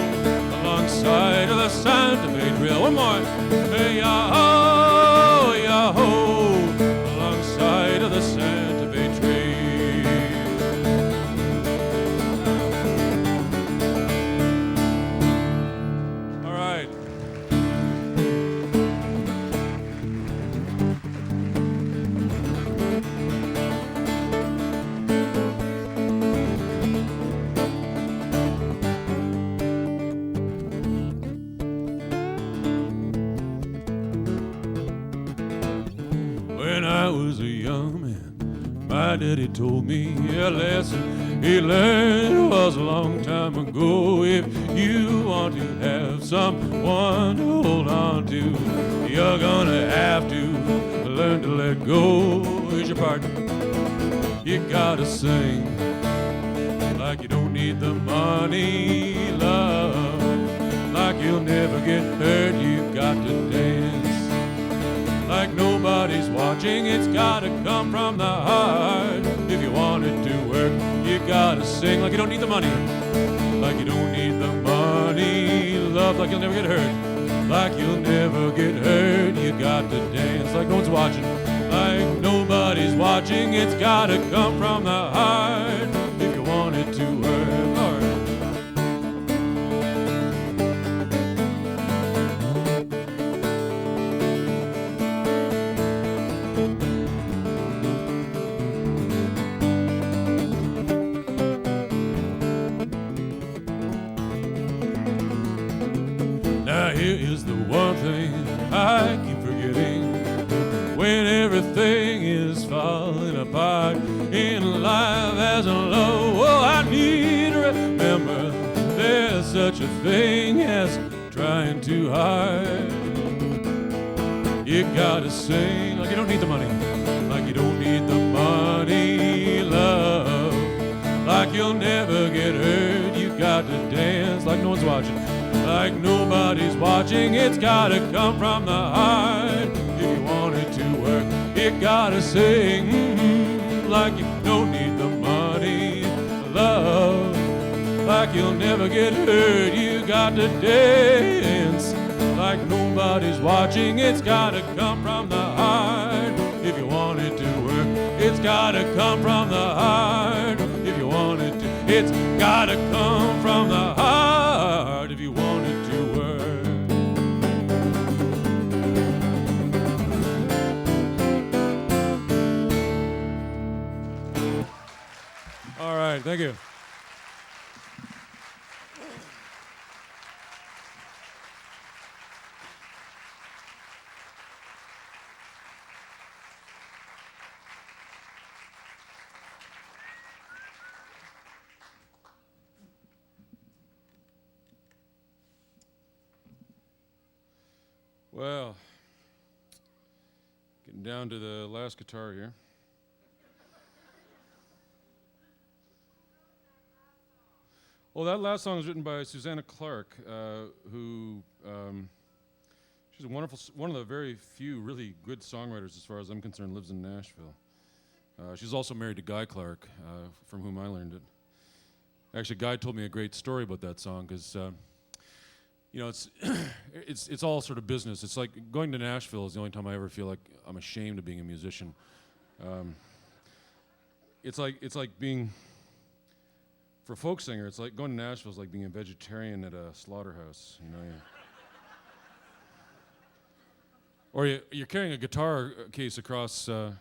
alongside of the Santa Fe Trail. One more. Hey, yah-ho, yah-ho, alongside of the Santa Fe Trail. All right. When I was a young man, my daddy told me a lesson he learned was a long time ago. If you want to have someone to hold on to, you're gonna have to learn to let go. Here's your partner. You gotta sing like you don't need the money, love, like you'll never get hurt. You got to dance like nobody's watching. It's gotta come from the heart. If you want it to work, you gotta sing like you don't need the money, like you don't need the money, love, like you'll never get hurt, like you'll never get hurt. You got to dance like no one's watching, like nobody's watching. It's gotta come from the heart if you want it to work. Lord. Now here is the one thing I keep forgetting. When everything is falling apart in life as a low, oh, I need to remember there's such a thing as trying too hard. You gotta sing like you don't need the money, like you don't need the money, love, like you'll never get hurt. You got to dance like no one's watching, like nobody's watching. It's gotta come from the heart if you want it to work. You gotta sing like you don't need the money, love, like you'll never get hurt. You got to dance like nobody's watching. It's gotta come from the heart if you want it to work. It's gotta come from the heart if you want it to. It's gotta come from the heart if you want it to work. All right, thank you. Well, getting down to the last guitar here. Well, that last song was written by Susanna Clark, who she's a wonderful, one of the very few really good songwriters, as far as I'm concerned, lives in Nashville. She's also married to Guy Clark, from whom I learned it. Actually, Guy told me a great story about that song, because you know, it's all sort of business. It's like going to Nashville is the only time I ever feel like I'm ashamed of being a musician. It's like being, for a folk singer, it's like going to Nashville is like being a vegetarian at a slaughterhouse. You know, or you're carrying a guitar case across a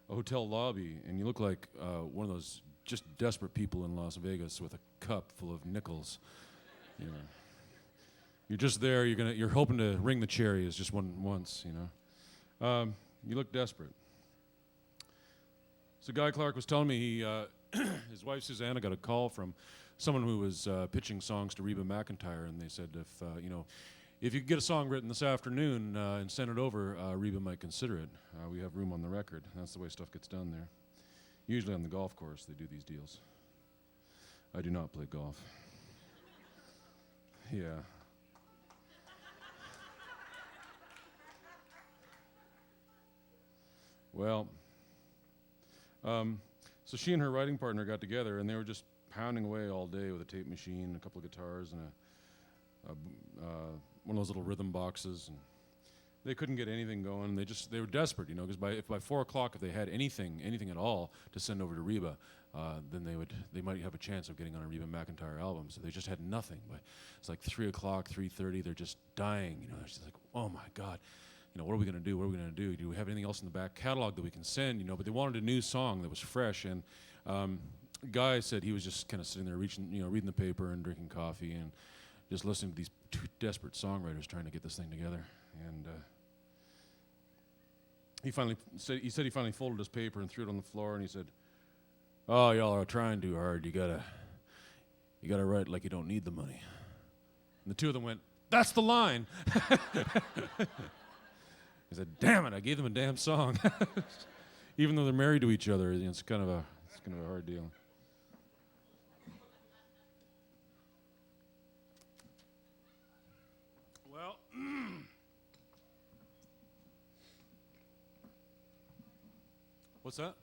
hotel lobby, and you look like one of those just desperate people in Las Vegas with a cup full of nickels. You know, you're just there. You're hoping to ring the cherries just once. You know, you look desperate. So Guy Clark was telling me his wife Susanna got a call from someone who was pitching songs to Reba McEntire, and they said if you could get a song written this afternoon and send it over, Reba might consider it. We have room on the record. That's the way stuff gets done there. Usually on the golf course they do these deals. I do not play golf. Yeah. Well, so she and her writing partner got together, and they were just pounding away all day with a tape machine, a couple of guitars, and one of those little rhythm boxes, and they couldn't get anything going. They were desperate, you know, because by 4 o'clock, if they had anything at all to send over to Reba, then they might have a chance of getting on a Reba McEntire album. So they just had nothing. But it's like 3 o'clock, 3:30. They're just dying. You know, they're just like, oh my God, you know, what are we gonna do? What are we gonna do? Do we have anything else in the back catalog that we can send? You know, but they wanted a new song that was fresh. And Guy said he was just kind of sitting there reading the paper and drinking coffee and just listening to these two desperate songwriters trying to get this thing together. And he said he finally folded his paper and threw it on the floor, and he said, "Oh, y'all are trying too hard. You gotta write like you don't need the money." And the two of them went, "That's the line." He said, "Damn it! I gave them a damn song." Even though they're married to each other, it's kind of a hard deal. Well. What's that?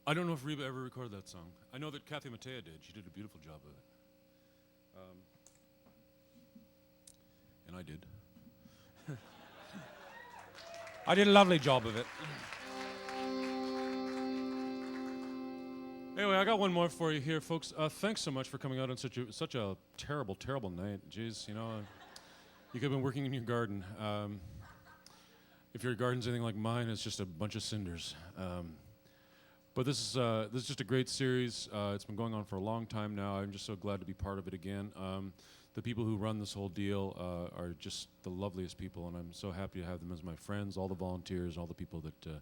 I don't know if Reba ever recorded that song. I know that Kathy Mattea did. She did a beautiful job of it. And I did. I did a lovely job of it. Anyway, I got one more for you here, folks. Thanks so much for coming out on such a terrible, terrible night. Jeez, you know, you could have been working in your garden. If your garden's anything like mine, it's just a bunch of cinders. But this is just a great series. It's been going on for a long time now. I'm just so glad to be part of it again. The people who run this whole deal are just the loveliest people, and I'm so happy to have them as my friends, all the volunteers, all the people that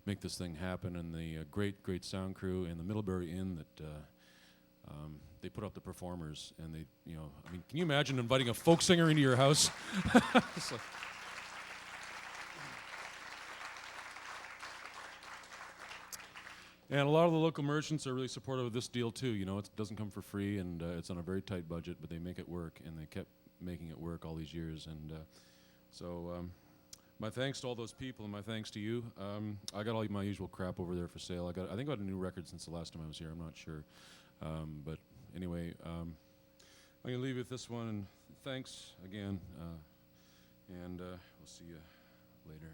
make this thing happen, and the great, great sound crew and the Middlebury Inn that they put up the performers. And they, you know, I mean, can you imagine inviting a folk singer into your house? It's like, and a lot of the local merchants are really supportive of this deal too. You know, it doesn't come for free, and it's on a very tight budget, but they make it work, and they kept making it work all these years. And so My thanks to all those people, and my thanks to you. I got all my usual crap over there for sale. I think I got a new record since the last time I was here. I'm not sure, but anyway, I'm gonna leave you with this one. And thanks again, and we'll see you later.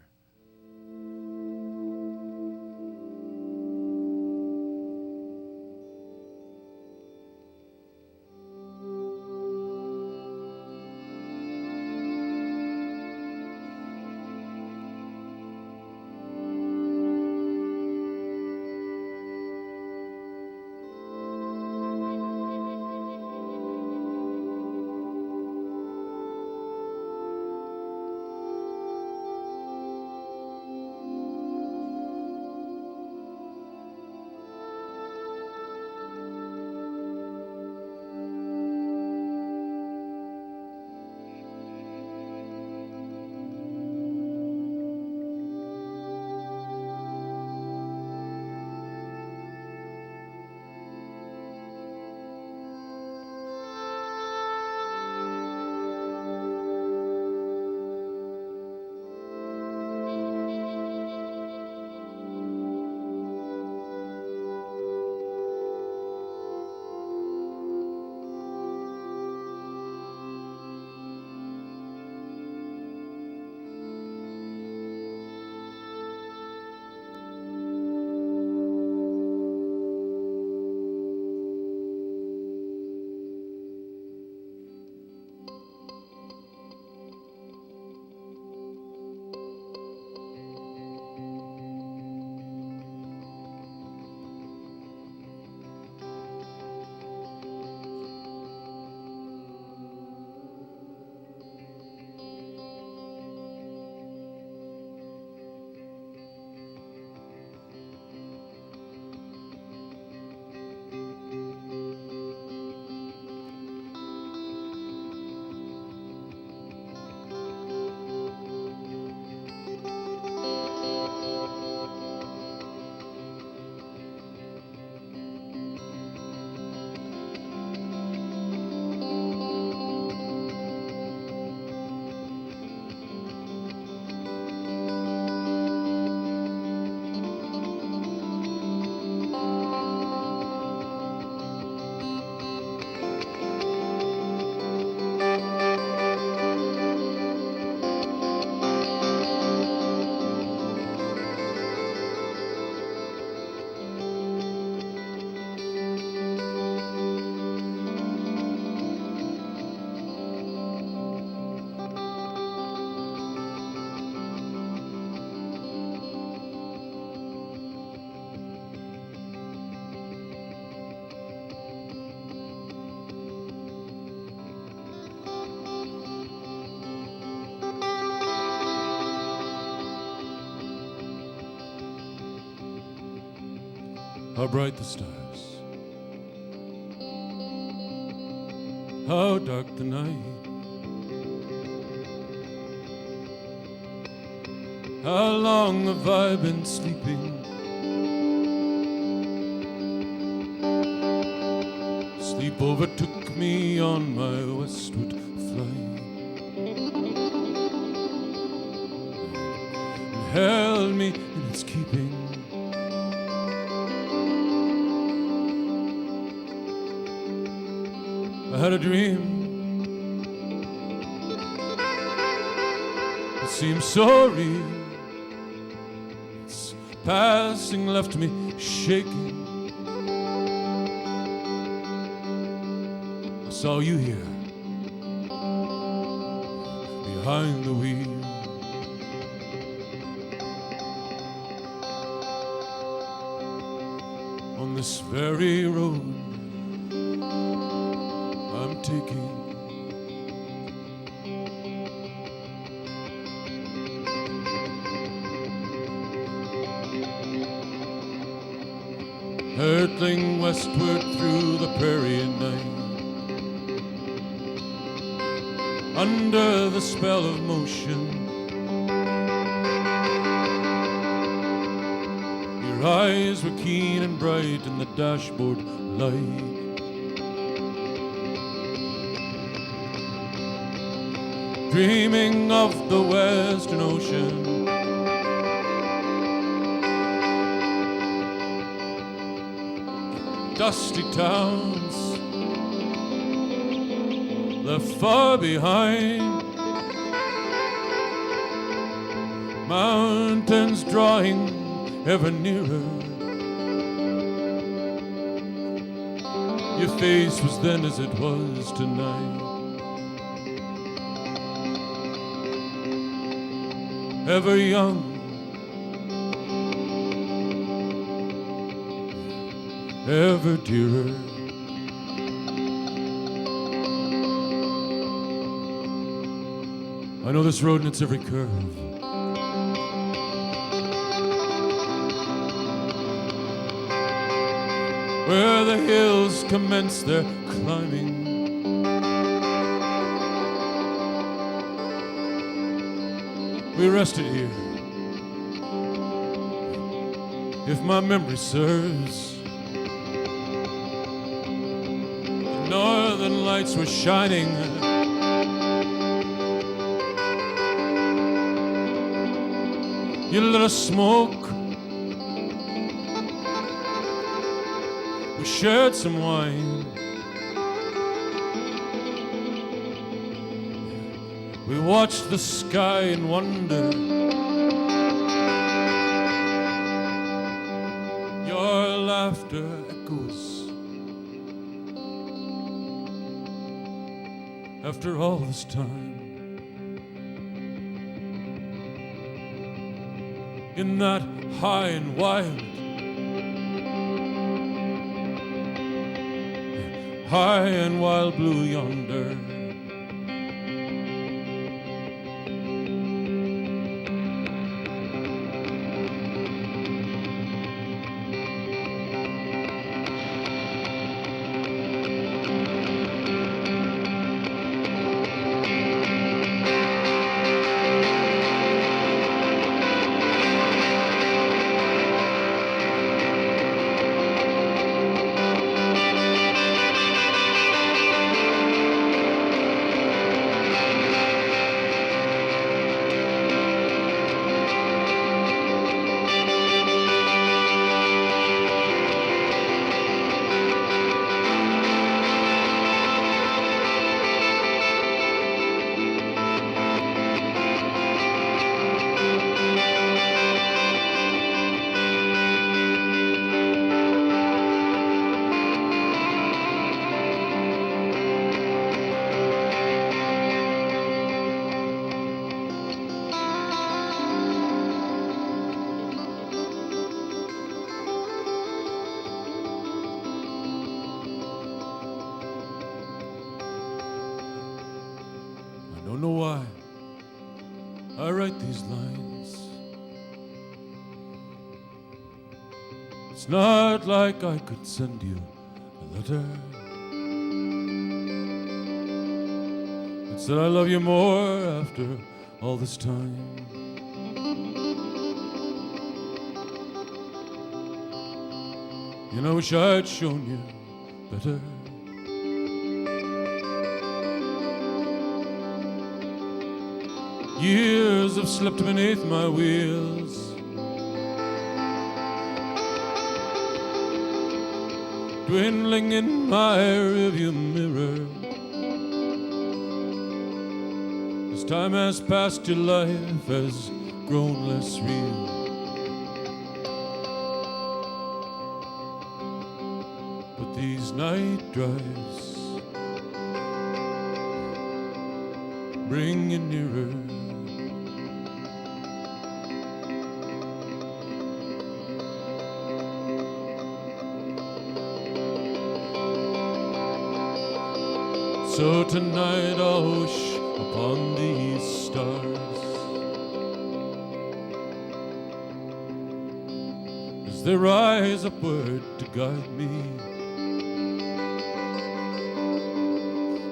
How bright the stars, how dark the night, how long have I been sleeping? Sleep overtook me on my westward flight and held me in its keeping. I had a dream. It seemed so real. Its passing left me shaking. I saw you here, behind the wheel. On this very road I'm taking. Hurtling westward through the prairie night, under the spell of motion. Your eyes were keen and bright in the dashboard light. dreaming of the Western Ocean. Dusty towns left far behind, mountains drawing ever nearer. Your face was then as it was tonight, ever young, ever dearer. I know this road and its every curve. Where the hills commence their climbing, we rested here, if my memory serves. The northern lights were shining, you lit a smoke, we shared some wine, we watched the sky in wonder. Your laughter echoes after all this time. In that high and wild, high and wild blue yonder, I don't know why I write these lines. It's not like I could send you a letter. It's that I love you more after all this time. And I wish I'd shown you better. Years have slipped beneath my wheels, dwindling in my rearview mirror. As time has passed, your life has grown less real. But these night drives bring you nearer. So tonight I'll wish upon these stars as they rise upward to guide me,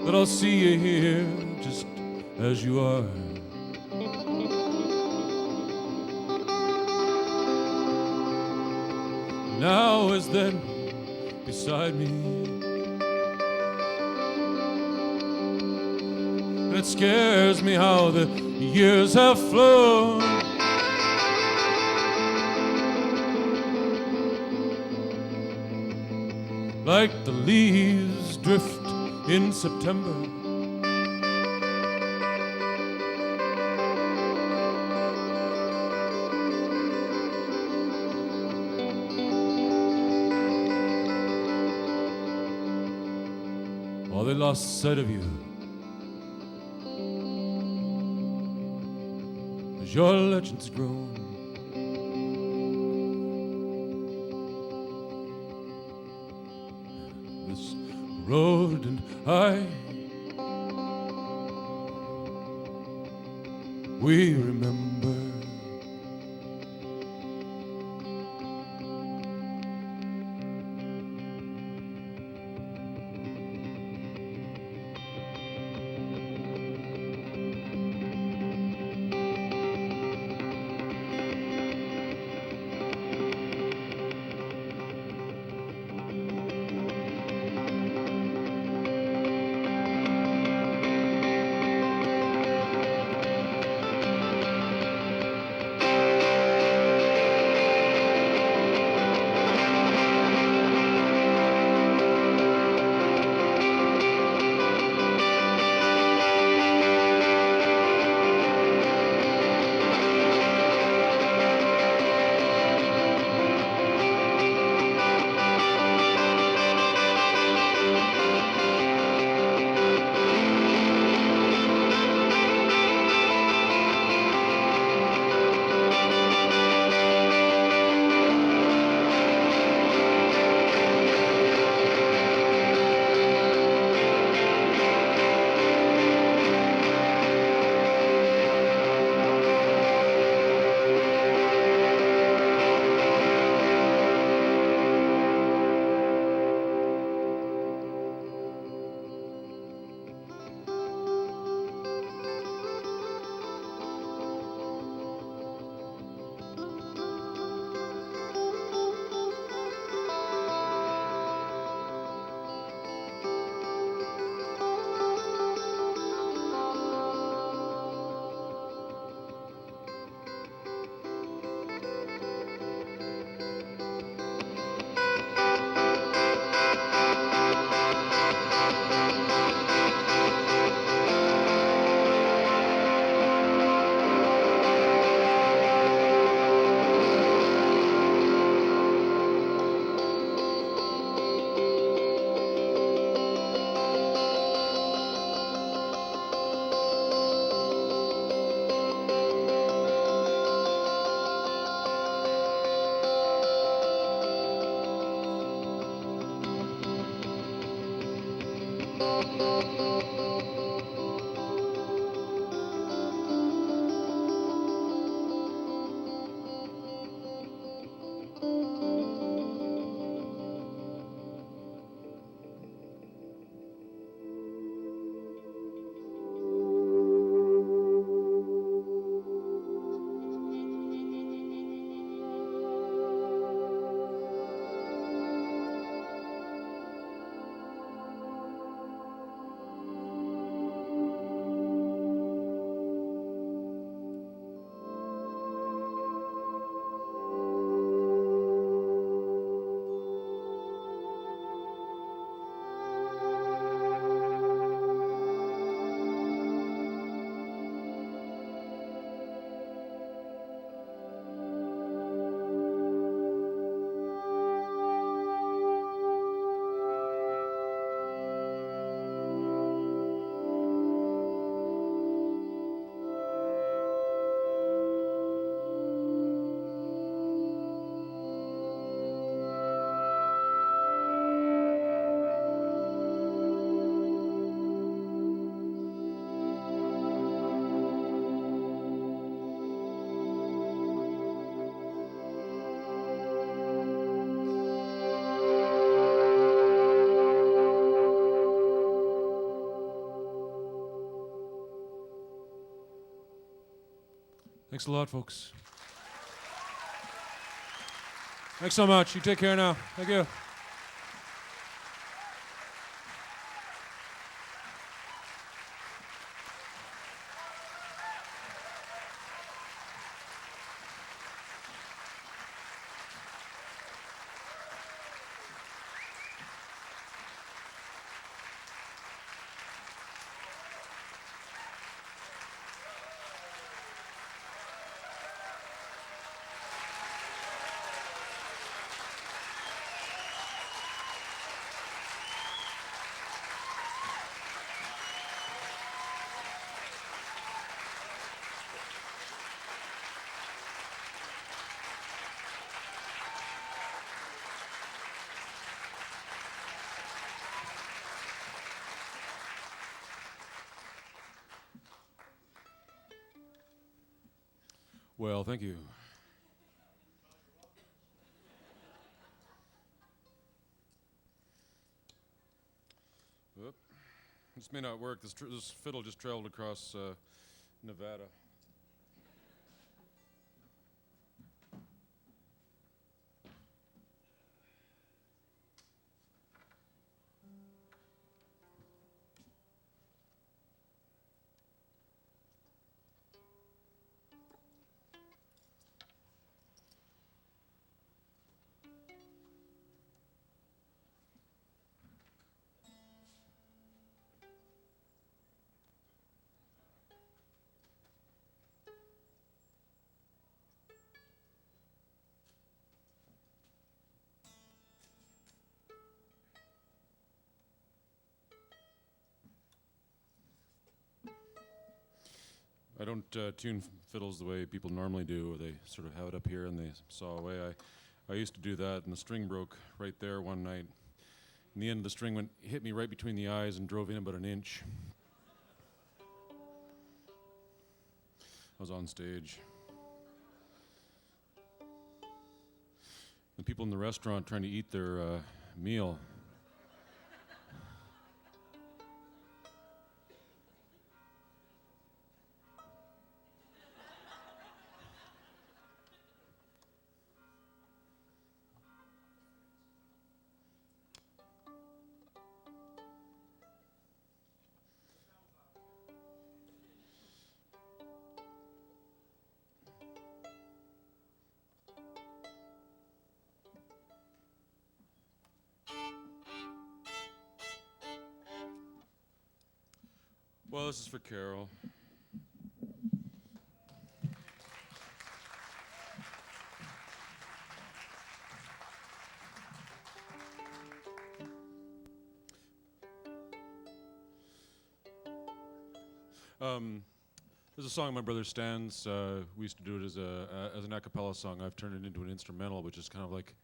that I'll see you here just as you are. Now as then beside me, and it scares me how the years have flown. Like the leaves drift in September. While they lost sight of you as your legends grown. This road and I, we remember. Thanks a lot, folks. Thanks so much. You take care now. Thank you. Well, thank you. Oop. This may not work. This fiddle just traveled across Nevada. I don't tune fiddles the way people normally do, where they sort of have it up here and they saw away. I used to do that, and the string broke right there one night. And the end of the string hit me right between the eyes and drove in about an inch. I was on stage. The people in the restaurant trying to eat their meal. Well, this is for Carol. There's a song my brother Stan's. We used to do it as an a cappella song. I've turned it into an instrumental, which is kind of like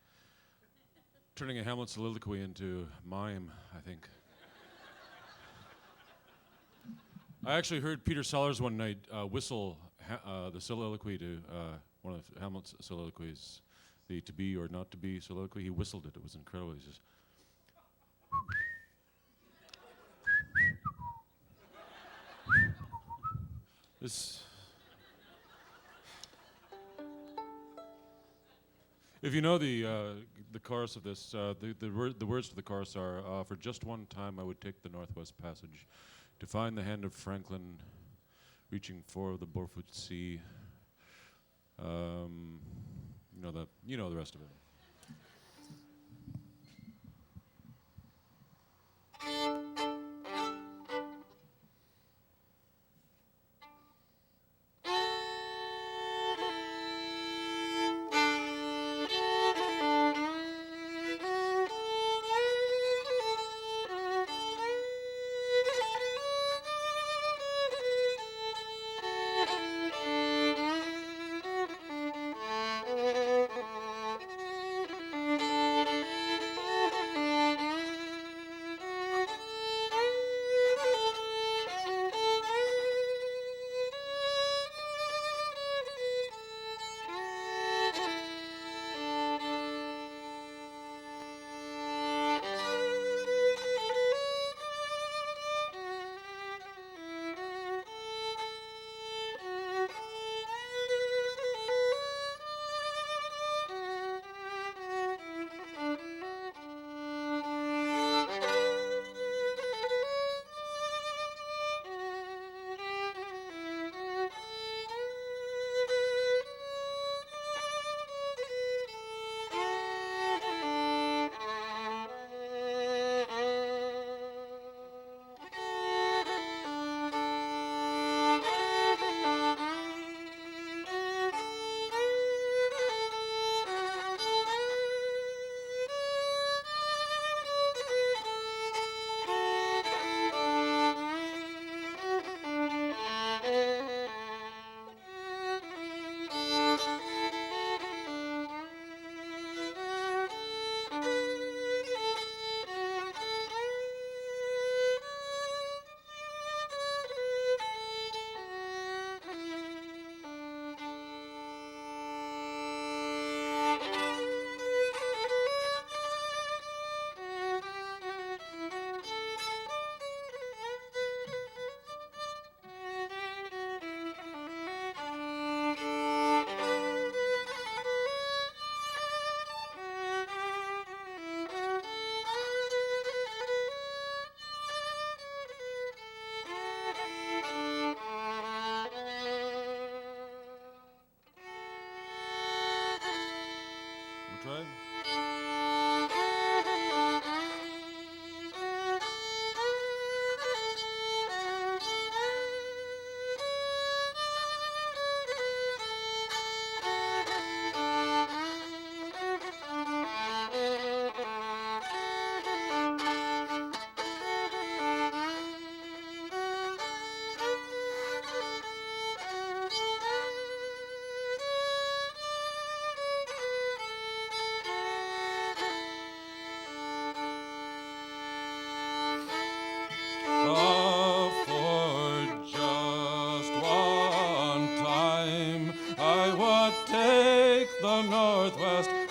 turning a Hamlet soliloquy into mime, I think. I actually heard Peter Sellers one night whistle the soliloquy to one of Hamlet's soliloquies, the to be or not to be soliloquy. He whistled it. It was incredible. He just. This. If you know the chorus of this, the words to the chorus are, "For just one time I would take the Northwest Passage, to find the hand of Franklin, reaching for the Beaufort Sea." You know the rest of it.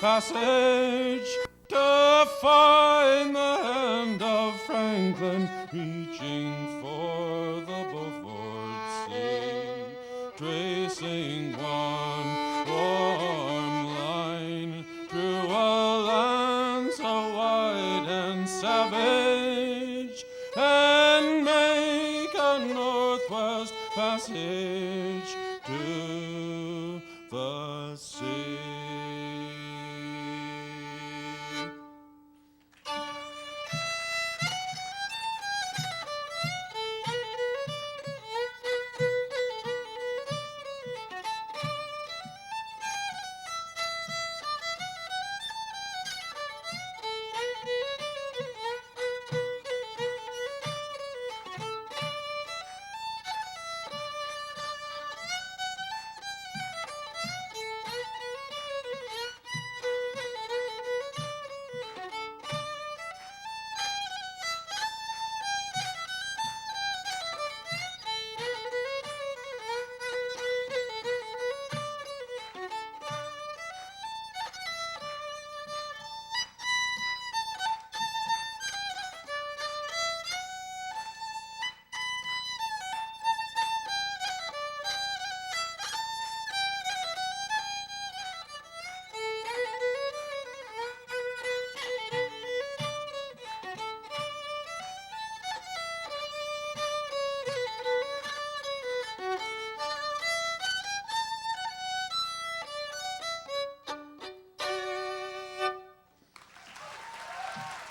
passage to find the hand of Franklin reaching for the Beaufort Sea, tracing one warm line through a land so wide and savage, and make a northwest passage to the sea.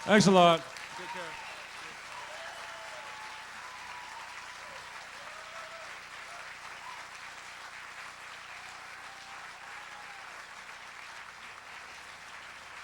Thanks a lot.